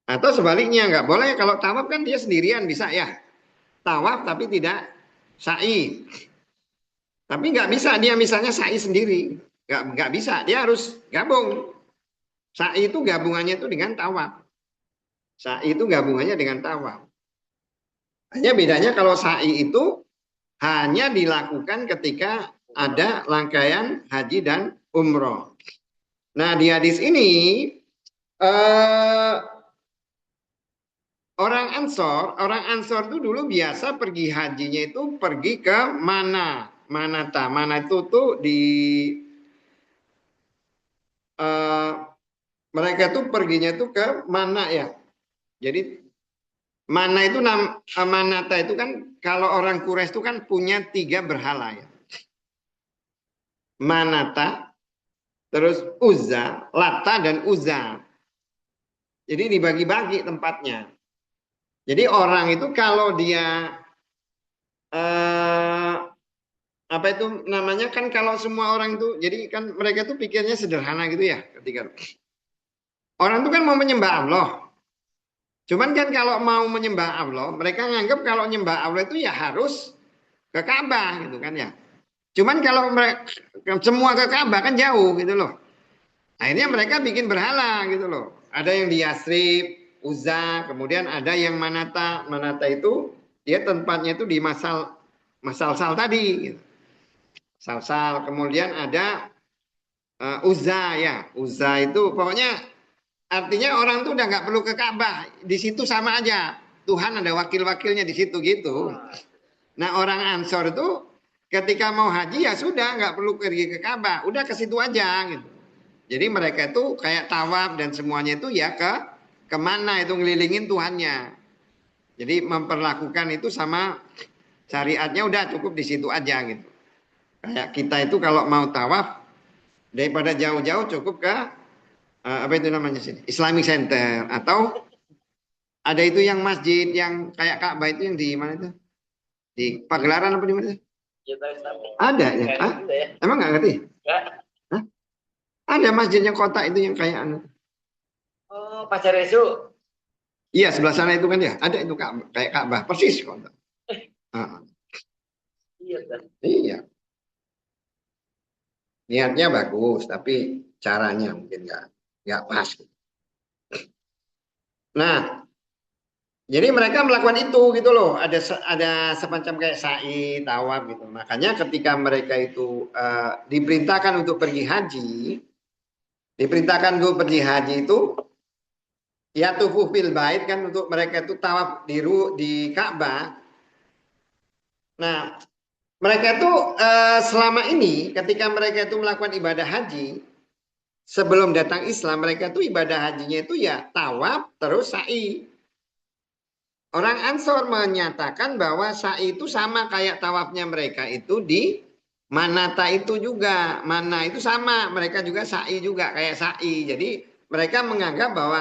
A: Atau sebaliknya nggak boleh kalau tawaf kan dia sendirian bisa ya. Tawaf tapi tidak sa'i. Tapi nggak bisa dia misalnya sa'i sendiri. Nggak bisa, dia harus gabung. Sa'i itu gabungannya itu dengan tawaf. Sa'i itu gabungannya dengan tawaf. Hanya bedanya kalau sa'i itu hanya dilakukan ketika ada rangkaian haji dan umroh. Nah di hadis ini orang Ansor itu dulu biasa pergi hajinya itu pergi ke Manata. Mana itu tuh di mereka tuh perginya tuh ke mana ya? Jadi mana itu Manata itu kan kalau orang Quraisy itu kan punya 3 berhala ya. Manata, terus Uzza, Lata dan Uzza. Jadi dibagi-bagi tempatnya. Jadi orang itu kalau dia apa itu namanya kan kalau semua orang itu jadi kan mereka tuh pikirnya sederhana gitu ya ketika orang itu kan mau menyembah Allah. Cuman kan kalau mau menyembah Allah, mereka nganggap kalau menyembah Allah itu ya harus ke Ka'bah gitu kan ya. Cuman kalau mereka semua ke Ka'bah kan jauh gitu loh. Akhirnya mereka bikin berhala gitu loh. Ada yang di Yasrib, Uzza, kemudian ada yang Manata. Manata itu dia tempatnya itu di Masal tadi gitu. Sal, kemudian ada Uzza ya. Uzza itu pokoknya artinya orang tuh udah nggak perlu ke Ka'bah, di situ sama aja. Tuhan ada wakil-wakilnya di situ gitu. Nah orang Ansor itu ketika mau haji ya sudah nggak perlu pergi ke Ka'bah, udah ke situ aja gitu. Jadi mereka itu kayak tawaf dan semuanya itu ya kemana itu ngelilingin Tuhannya. Jadi memperlakukan itu sama syariatnya udah cukup di situ aja gitu. Kayak kita itu kalau mau tawaf daripada jauh-jauh cukup ke apa itu namanya sini? Islamic Center atau ada itu yang masjid yang kayak Ka'bah itu yang di mana itu? Di Pagelaran apa di mana?
B: Ya, tahu Islami.
A: Ada ya?
B: Kayak
A: Hah?
B: gitu ya.
A: Emang nggak ngerti?
B: Enggak.
A: Hah? Ada masjid yang kota itu yang kayak anu.
B: Oh, Pacar Yesus.
A: Iya sebelah sana itu kan ya. Ada itu Ka'bah, kayak Ka'bah persis kota. Ah,
B: Iya kan.
A: iya. Niatnya bagus tapi caranya mungkin nggak pas. Nah, jadi mereka melakukan itu gitu loh. Ada semacam kayak sa'i, tawaf gitu. Makanya ketika mereka itu diperintahkan untuk pergi haji, diperintahkan untuk pergi haji itu ya tufu fil bait kan untuk mereka itu tawaf di Ka'bah. Nah, mereka itu selama ini ketika mereka itu melakukan ibadah haji, sebelum datang Islam mereka itu ibadah hajinya itu ya tawaf terus sa'i. Orang Ansor menyatakan bahwa sa'i itu sama kayak tawafnya mereka itu di Manata itu juga. Mana itu sama, mereka juga sa'i juga kayak sa'i. Jadi mereka menganggap bahwa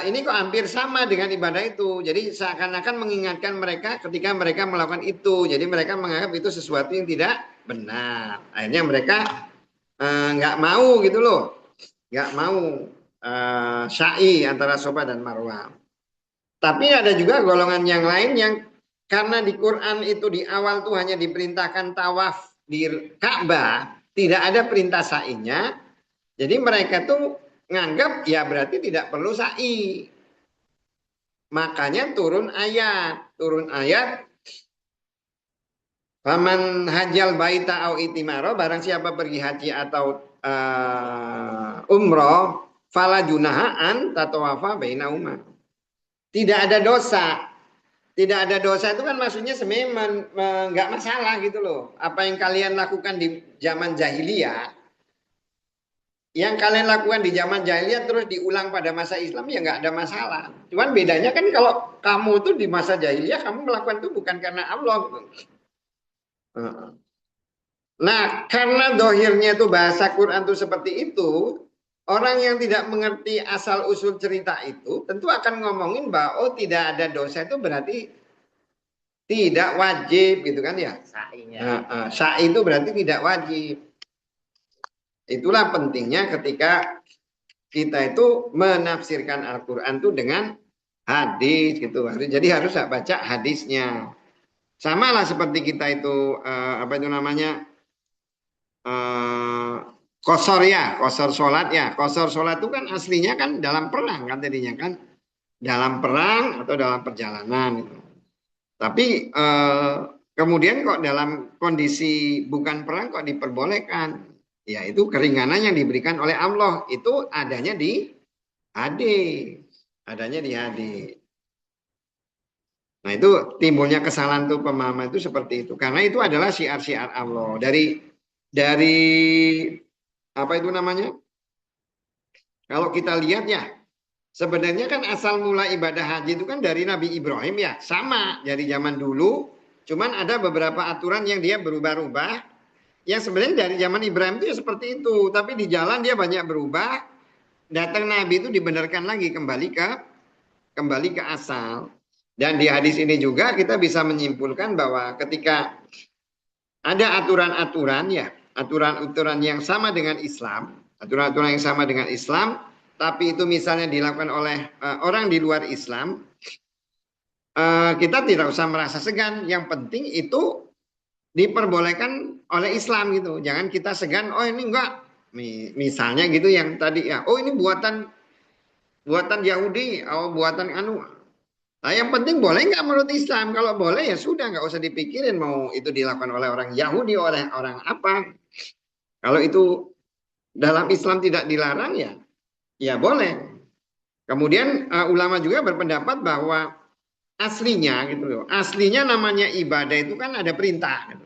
A: ini kok hampir sama dengan ibadah itu. Jadi seakan-akan mengingatkan mereka ketika mereka melakukan itu. Jadi mereka menganggap itu sesuatu yang tidak benar. Akhirnya mereka nggak mau gitu loh. Nggak mau sa'i antara Safa dan Marwah. Tapi ada juga golongan yang lain yang karena di Quran itu di awal tuh hanya diperintahkan tawaf di Ka'bah, tidak ada perintah sa'inya. Jadi mereka tuh nganggap ya berarti tidak perlu sa'i. Makanya turun ayat Faman hajjal baita au itimaro, barang siapa pergi haji atau umroh, fala junahaan tatawafa bainahuma. Tidak ada dosa. Tidak ada dosa itu kan maksudnya sebenarnya nggak masalah gitu loh. Apa yang kalian lakukan di zaman jahiliyah, yang kalian lakukan di zaman jahiliyah terus diulang pada masa Islam ya nggak ada masalah. Cuman bedanya kan kalau kamu tuh di masa jahiliyah kamu melakukan itu bukan karena Allah. Gitu. Nah karena dohirnya itu bahasa Quran itu seperti itu, orang yang tidak mengerti asal usul cerita itu tentu akan ngomongin bahwa oh tidak ada dosa itu berarti tidak wajib gitu kan ya. Sa'i itu berarti tidak wajib. Itulah pentingnya ketika kita itu menafsirkan Al-Quran itu dengan hadis gitu. Jadi harus baca hadisnya. Sama lah seperti kita itu apa itu namanya kosor ya, kosor sholat ya. Kosor sholat itu kan aslinya kan dalam perang kan tadinya kan. Dalam perang atau dalam perjalanan gitu. Tapi kemudian kok dalam kondisi bukan perang kok diperbolehkan. Ya itu keringanan yang diberikan oleh Allah. Itu adanya di hadis. Adanya di hadis. Nah itu timbulnya kesalahan tuh pemahaman itu seperti itu. Karena itu adalah syiar-syiar Allah. Dari apa itu namanya? Kalau kita lihat ya. Sebenarnya kan asal mula ibadah haji itu kan dari Nabi Ibrahim ya. Sama dari zaman dulu. Cuman ada beberapa aturan yang dia berubah-ubah. Yang sebenarnya dari zaman Ibrahim itu ya seperti itu. Tapi di jalan dia banyak berubah. Datang Nabi itu dibenarkan lagi kembali ke asal. Dan di hadis ini juga kita bisa menyimpulkan bahwa ketika ada aturan-aturan ya. Aturan-aturan yang sama dengan Islam. Aturan-aturan yang sama dengan Islam. Tapi itu misalnya dilakukan oleh orang di luar Islam. Kita tidak usah merasa segan. Yang penting itu diperbolehkan oleh Islam gitu. Jangan kita segan, oh ini enggak. Misalnya gitu yang tadi ya, oh ini buatan Yahudi, oh buatan anu. Nah yang penting boleh nggak menurut Islam? Kalau boleh ya sudah, nggak usah dipikirin mau itu dilakukan oleh orang Yahudi, oleh orang apa. Kalau itu dalam Islam tidak dilarang ya boleh. Kemudian ulama juga berpendapat bahwa aslinya gitu loh. Aslinya namanya ibadah itu kan ada perintah. Gitu.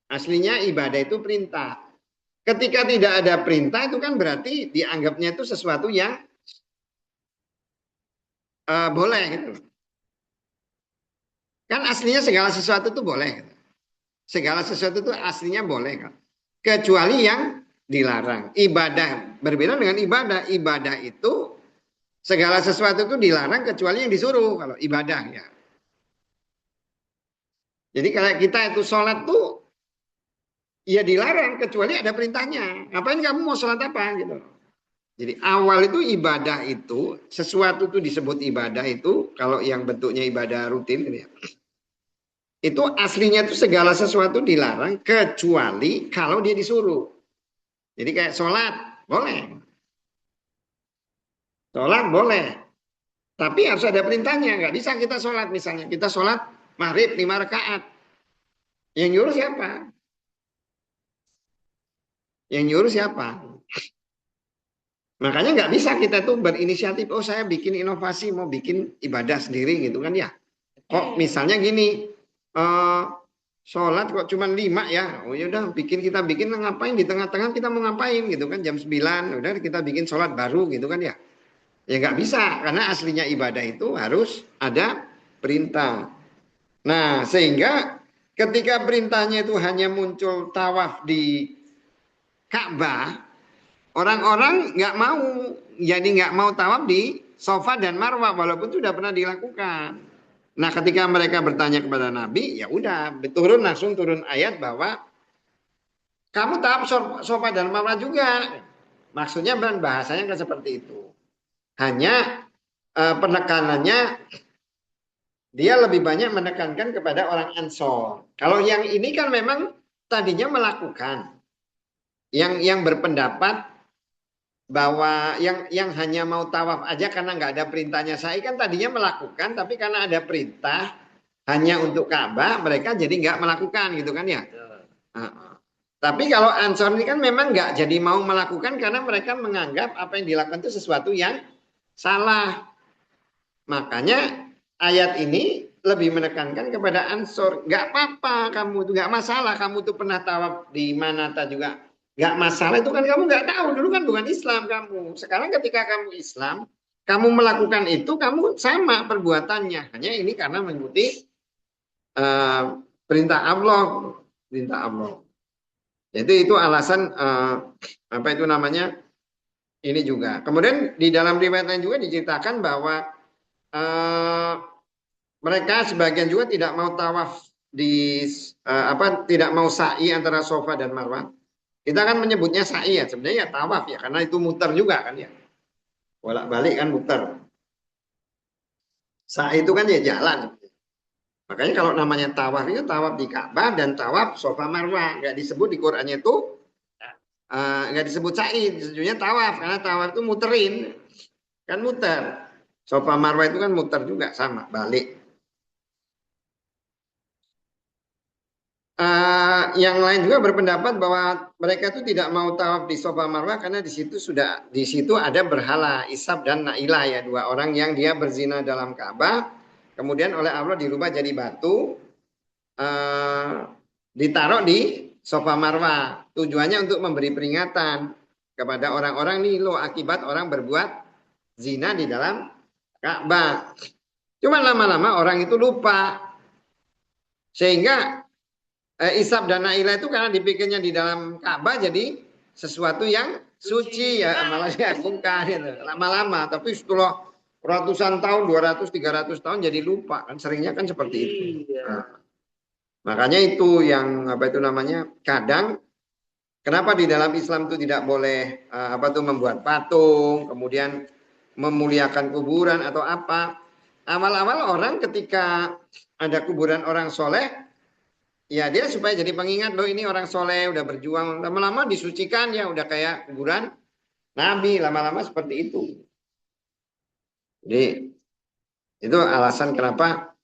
A: Aslinya ibadah itu perintah. Ketika tidak ada perintah itu kan berarti dianggapnya itu sesuatu yang boleh gitu. Kan aslinya segala sesuatu itu boleh. Segala sesuatu itu aslinya boleh kan. Kecuali yang dilarang. Ibadah berbeda dengan ibadah. Ibadah itu segala sesuatu itu dilarang kecuali yang disuruh kalau ibadah ya. Jadi kalau kita itu sholat tuh ya dilarang kecuali ada perintahnya. Ngapain kamu mau sholat apa gitu. Jadi awal itu ibadah itu sesuatu itu disebut ibadah itu kalau yang bentuknya ibadah rutin gitu ya. Itu aslinya itu segala sesuatu dilarang kecuali kalau dia disuruh. Jadi kayak sholat boleh, sholat boleh, tapi harus ada perintahnya. Nggak bisa kita sholat misalnya kita sholat maghrib 5 rakaat. Yang nyuruh siapa? Yang nyuruh siapa? Makanya nggak bisa kita tuh berinisiatif. Oh saya bikin inovasi mau bikin ibadah sendiri gitu kan ya. Kok misalnya gini, sholat kok cuma 5 ya. Oh yaudah kita bikin ngapain di tengah-tengah kita mau ngapain gitu kan jam 9. Udah kita bikin sholat baru gitu kan ya. Ya nggak bisa karena aslinya ibadah itu harus ada perintah. Nah sehingga ketika perintahnya itu hanya muncul tawaf di Ka'bah, orang-orang nggak mau, jadi nggak mau tawaf di Safa dan Marwah walaupun sudah pernah dilakukan. Nah, ketika mereka bertanya kepada Nabi, ya udah langsung turun ayat bahwa kamu tawaf Safa dan Marwah juga. Maksudnya bahasanya kan seperti itu. Hanya penekanannya dia lebih banyak menekankan kepada orang Ansor. Kalau yang ini kan memang tadinya melakukan. Yang berpendapat bahwa yang hanya mau tawaf aja karena nggak ada perintahnya sa'i kan tadinya melakukan tapi karena ada perintah hanya untuk Ka'bah mereka jadi nggak melakukan gitu kan ya. Tapi kalau Ansor ini kan memang nggak jadi mau melakukan karena mereka menganggap apa yang dilakukan itu sesuatu yang salah. Makanya ayat ini lebih menekankan kepada Ansor, nggak apa-apa kamu itu nggak masalah kamu tuh pernah tawaf di mana juga. Gak masalah itu kan kamu nggak tahu dulu kan bukan Islam kamu. Sekarang ketika kamu Islam, kamu melakukan itu kamu sama perbuatannya. Hanya ini karena mengikuti perintah Allah, perintah Allah. Jadi itu alasan apa itu namanya ini juga. Kemudian di dalam riwayat lain juga diceritakan bahwa mereka sebagian juga tidak mau tawaf di tidak mau sa'i antara Safa dan Marwah. Kita kan menyebutnya sa'i ya, sebenarnya ya tawaf ya, karena itu muter juga kan ya. Bolak-balik kan muter. Sa'i itu kan ya jalan. Makanya kalau namanya tawaf itu tawaf di Ka'bah dan tawaf Safa Marwah. Nggak disebut di Qur'annya itu, nggak disebut sa'i, sejujurnya tawaf. Karena tawaf itu muterin. Kan muter. Safa Marwah itu kan muter juga, sama, balik. Yang lain juga berpendapat bahwa mereka itu tidak mau tawaf di Safa Marwah karena di situ ada berhala Ishab dan Nailah ya, dua orang yang dia berzina dalam Ka'bah, kemudian oleh Allah dirubah jadi batu, ditaruh di Safa Marwah. Tujuannya untuk memberi peringatan kepada orang-orang nih loh akibat orang berbuat zina di dalam Ka'bah. Cuma lama-lama orang itu lupa sehingga Ishab dan Nailah itu karena dipikirnya di dalam Ka'bah jadi sesuatu yang suci ya malah diagungkan gitu. Lama-lama tapi setelah ratusan tahun 200-300 tahun jadi lupa kan seringnya kan seperti itu. Nah, makanya itu yang apa itu namanya kadang kenapa di dalam Islam itu tidak boleh membuat patung kemudian memuliakan kuburan atau apa. Awal-awal orang ketika ada kuburan orang soleh ya dia supaya jadi pengingat loh ini orang soleh udah berjuang lama-lama disucikan ya udah kayak kuburan Nabi lama-lama seperti itu. Jadi itu alasan kenapa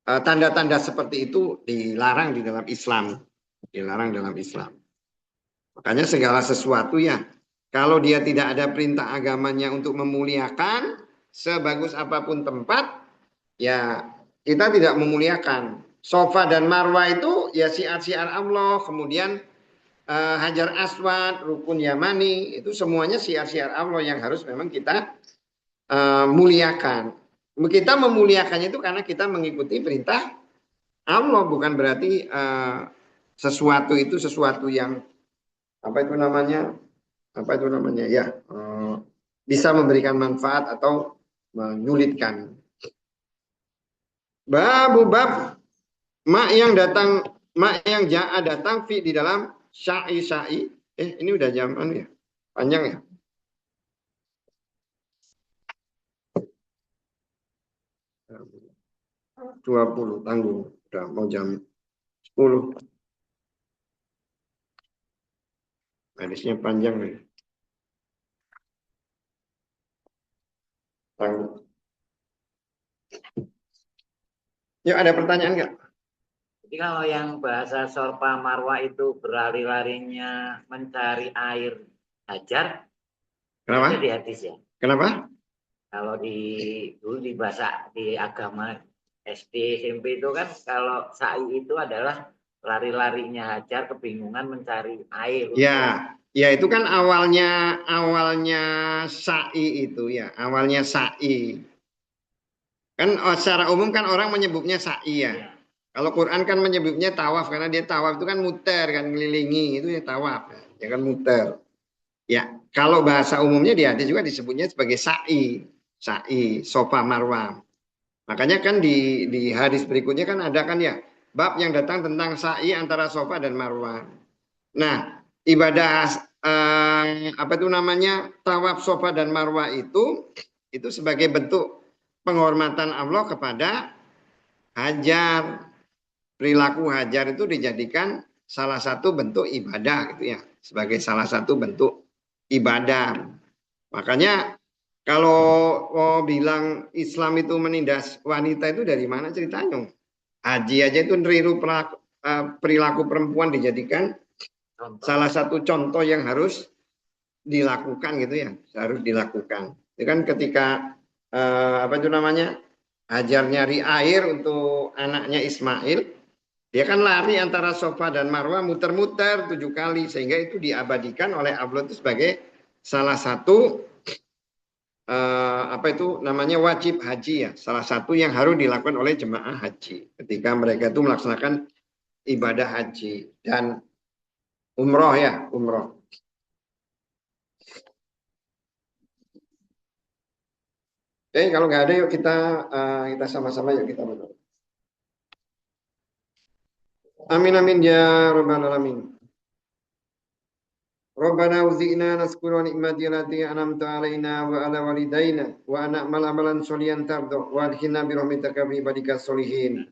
A: tanda-tanda seperti itu dilarang di dalam Islam, dilarang dalam Islam. Makanya segala sesuatu ya kalau dia tidak ada perintah agamanya untuk memuliakan sebagus apapun tempat ya kita tidak memuliakan. Safa dan Marwah itu ya syiar-syiar Allah, kemudian Hajar Aswad, Rukun Yamani, itu semuanya syiar-syiar Allah yang harus memang kita muliakan. Kita memuliakannya itu karena kita mengikuti perintah Allah, bukan berarti sesuatu itu sesuatu yang apa itu namanya? Apa itu namanya? Ya, bisa memberikan manfaat atau menyulitkan. Bab mak yang datang, mak yang ja'a datang fi di dalam syai. Ini udah zaman ya. Panjang ya. 20 tanggung. Udah mau jam 10. Hadisnya panjang nih. Tanggung. Yuk ada pertanyaan nggak?
B: Jadi kalau yang bahasa Sorpa Marwa itu berlari-larinya mencari air hajar,
A: Kenapa?
B: ada di hadis ya.
A: Kenapa?
B: Kalau dulu di bahasa di agama SD SMP itu kan kalau sa'i itu adalah lari-larinya hajar kebingungan mencari air.
A: Ya, ya itu kan awalnya sa'i itu ya, awalnya sa'i. Kan secara umum kan orang menyebutnya sa'i ya.
B: Ya.
A: Kalau Quran kan menyebutnya tawaf karena dia tawaf itu kan muter kan ngelilingi itu ya tawaf ya kan muter. Ya, kalau bahasa umumnya di hadis juga disebutnya sebagai sa'i, sofa marwah. Makanya kan di hadis berikutnya kan ada kan ya bab yang datang tentang sa'i antara sofa dan marwah. Nah, ibadah apa itu namanya tawaf sofa dan marwah itu sebagai bentuk penghormatan Allah kepada hajar. Perilaku hajar itu dijadikan salah satu bentuk ibadah gitu ya, sebagai salah satu bentuk ibadah. Makanya kalau bilang Islam itu menindas wanita itu dari mana ceritanya? Haji aja itu niru perilaku perempuan dijadikan salah satu contoh yang harus dilakukan gitu ya, harus dilakukan. Itu kan ketika apa itu namanya Hajar nyari air untuk anaknya Ismail, dia kan lari antara Sofa dan Marwah muter-muter 7 kali sehingga itu diabadikan oleh Allah itu sebagai salah satu apa itu namanya wajib haji ya, salah satu yang harus dilakukan oleh jemaah haji ketika mereka itu melaksanakan ibadah haji dan umroh ya, umroh. Oke, kalau nggak ada yuk kita sama-sama yuk kita berdoa. Amin amin ya rabbal alamin. Rabbana uzi'na naskura ni'mati allati an'amta 'alaina wa 'ala walidayna wa na'mal amalan sholihan tardah wa adkhilna bi rahmatika fi ibadikas sholihin.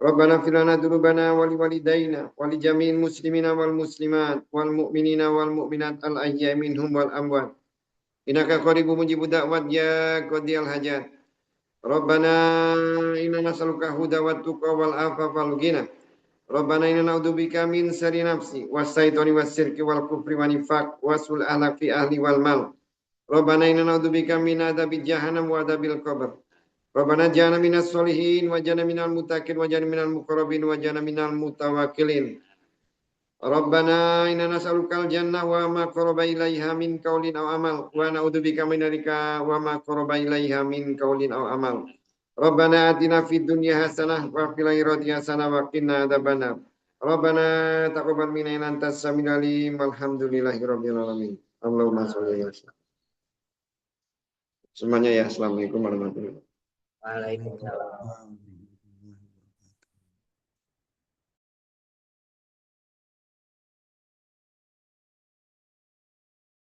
A: Rabbana fir lana dzunubana wa li walidayna wa li jami'il muslimina wal muslimat wal mu'minina wal mu'minat al ahya'i minhum wal amwat. Innaka qaribun mujibud da'wat ya qadiyal hajat. Rabbana inna nas'aluka huda wat tuqa wal afafa wal ghina. Rabbana inna na'udzubika min syarri nafsi was-syaitani was-sirki wal kufri wan nifaq wasul ahlak fi ahli wal mal. Rabbana inna na'udzubika min adzabi jahannam wa adzabil qabr. Rabbana ja'alna minas solihin wa ja'alna minal muttaqin wa ja'alna minal muqarrabin wa ja'alna minal mutawakkilin. Rabbana inna nas'alukal jannah wa ma qaraba ilaiha min qaulin aw amal wa na'udzubika min narika wa ma qaraba ilaiha min qaulin aw amal. Rabbana atina fid dunya hasanah wa fil akhirati hasanah wa qina adzabannar. Rabbana taqabbal minna innaka antas samiul alim. Walhamdulillahirabbil alamin. Allahumma shalli ala sayyidina. Semuanya ya, assalamualaikum warahmatullahi wabarakatuh.
B: Waalaikumsalam.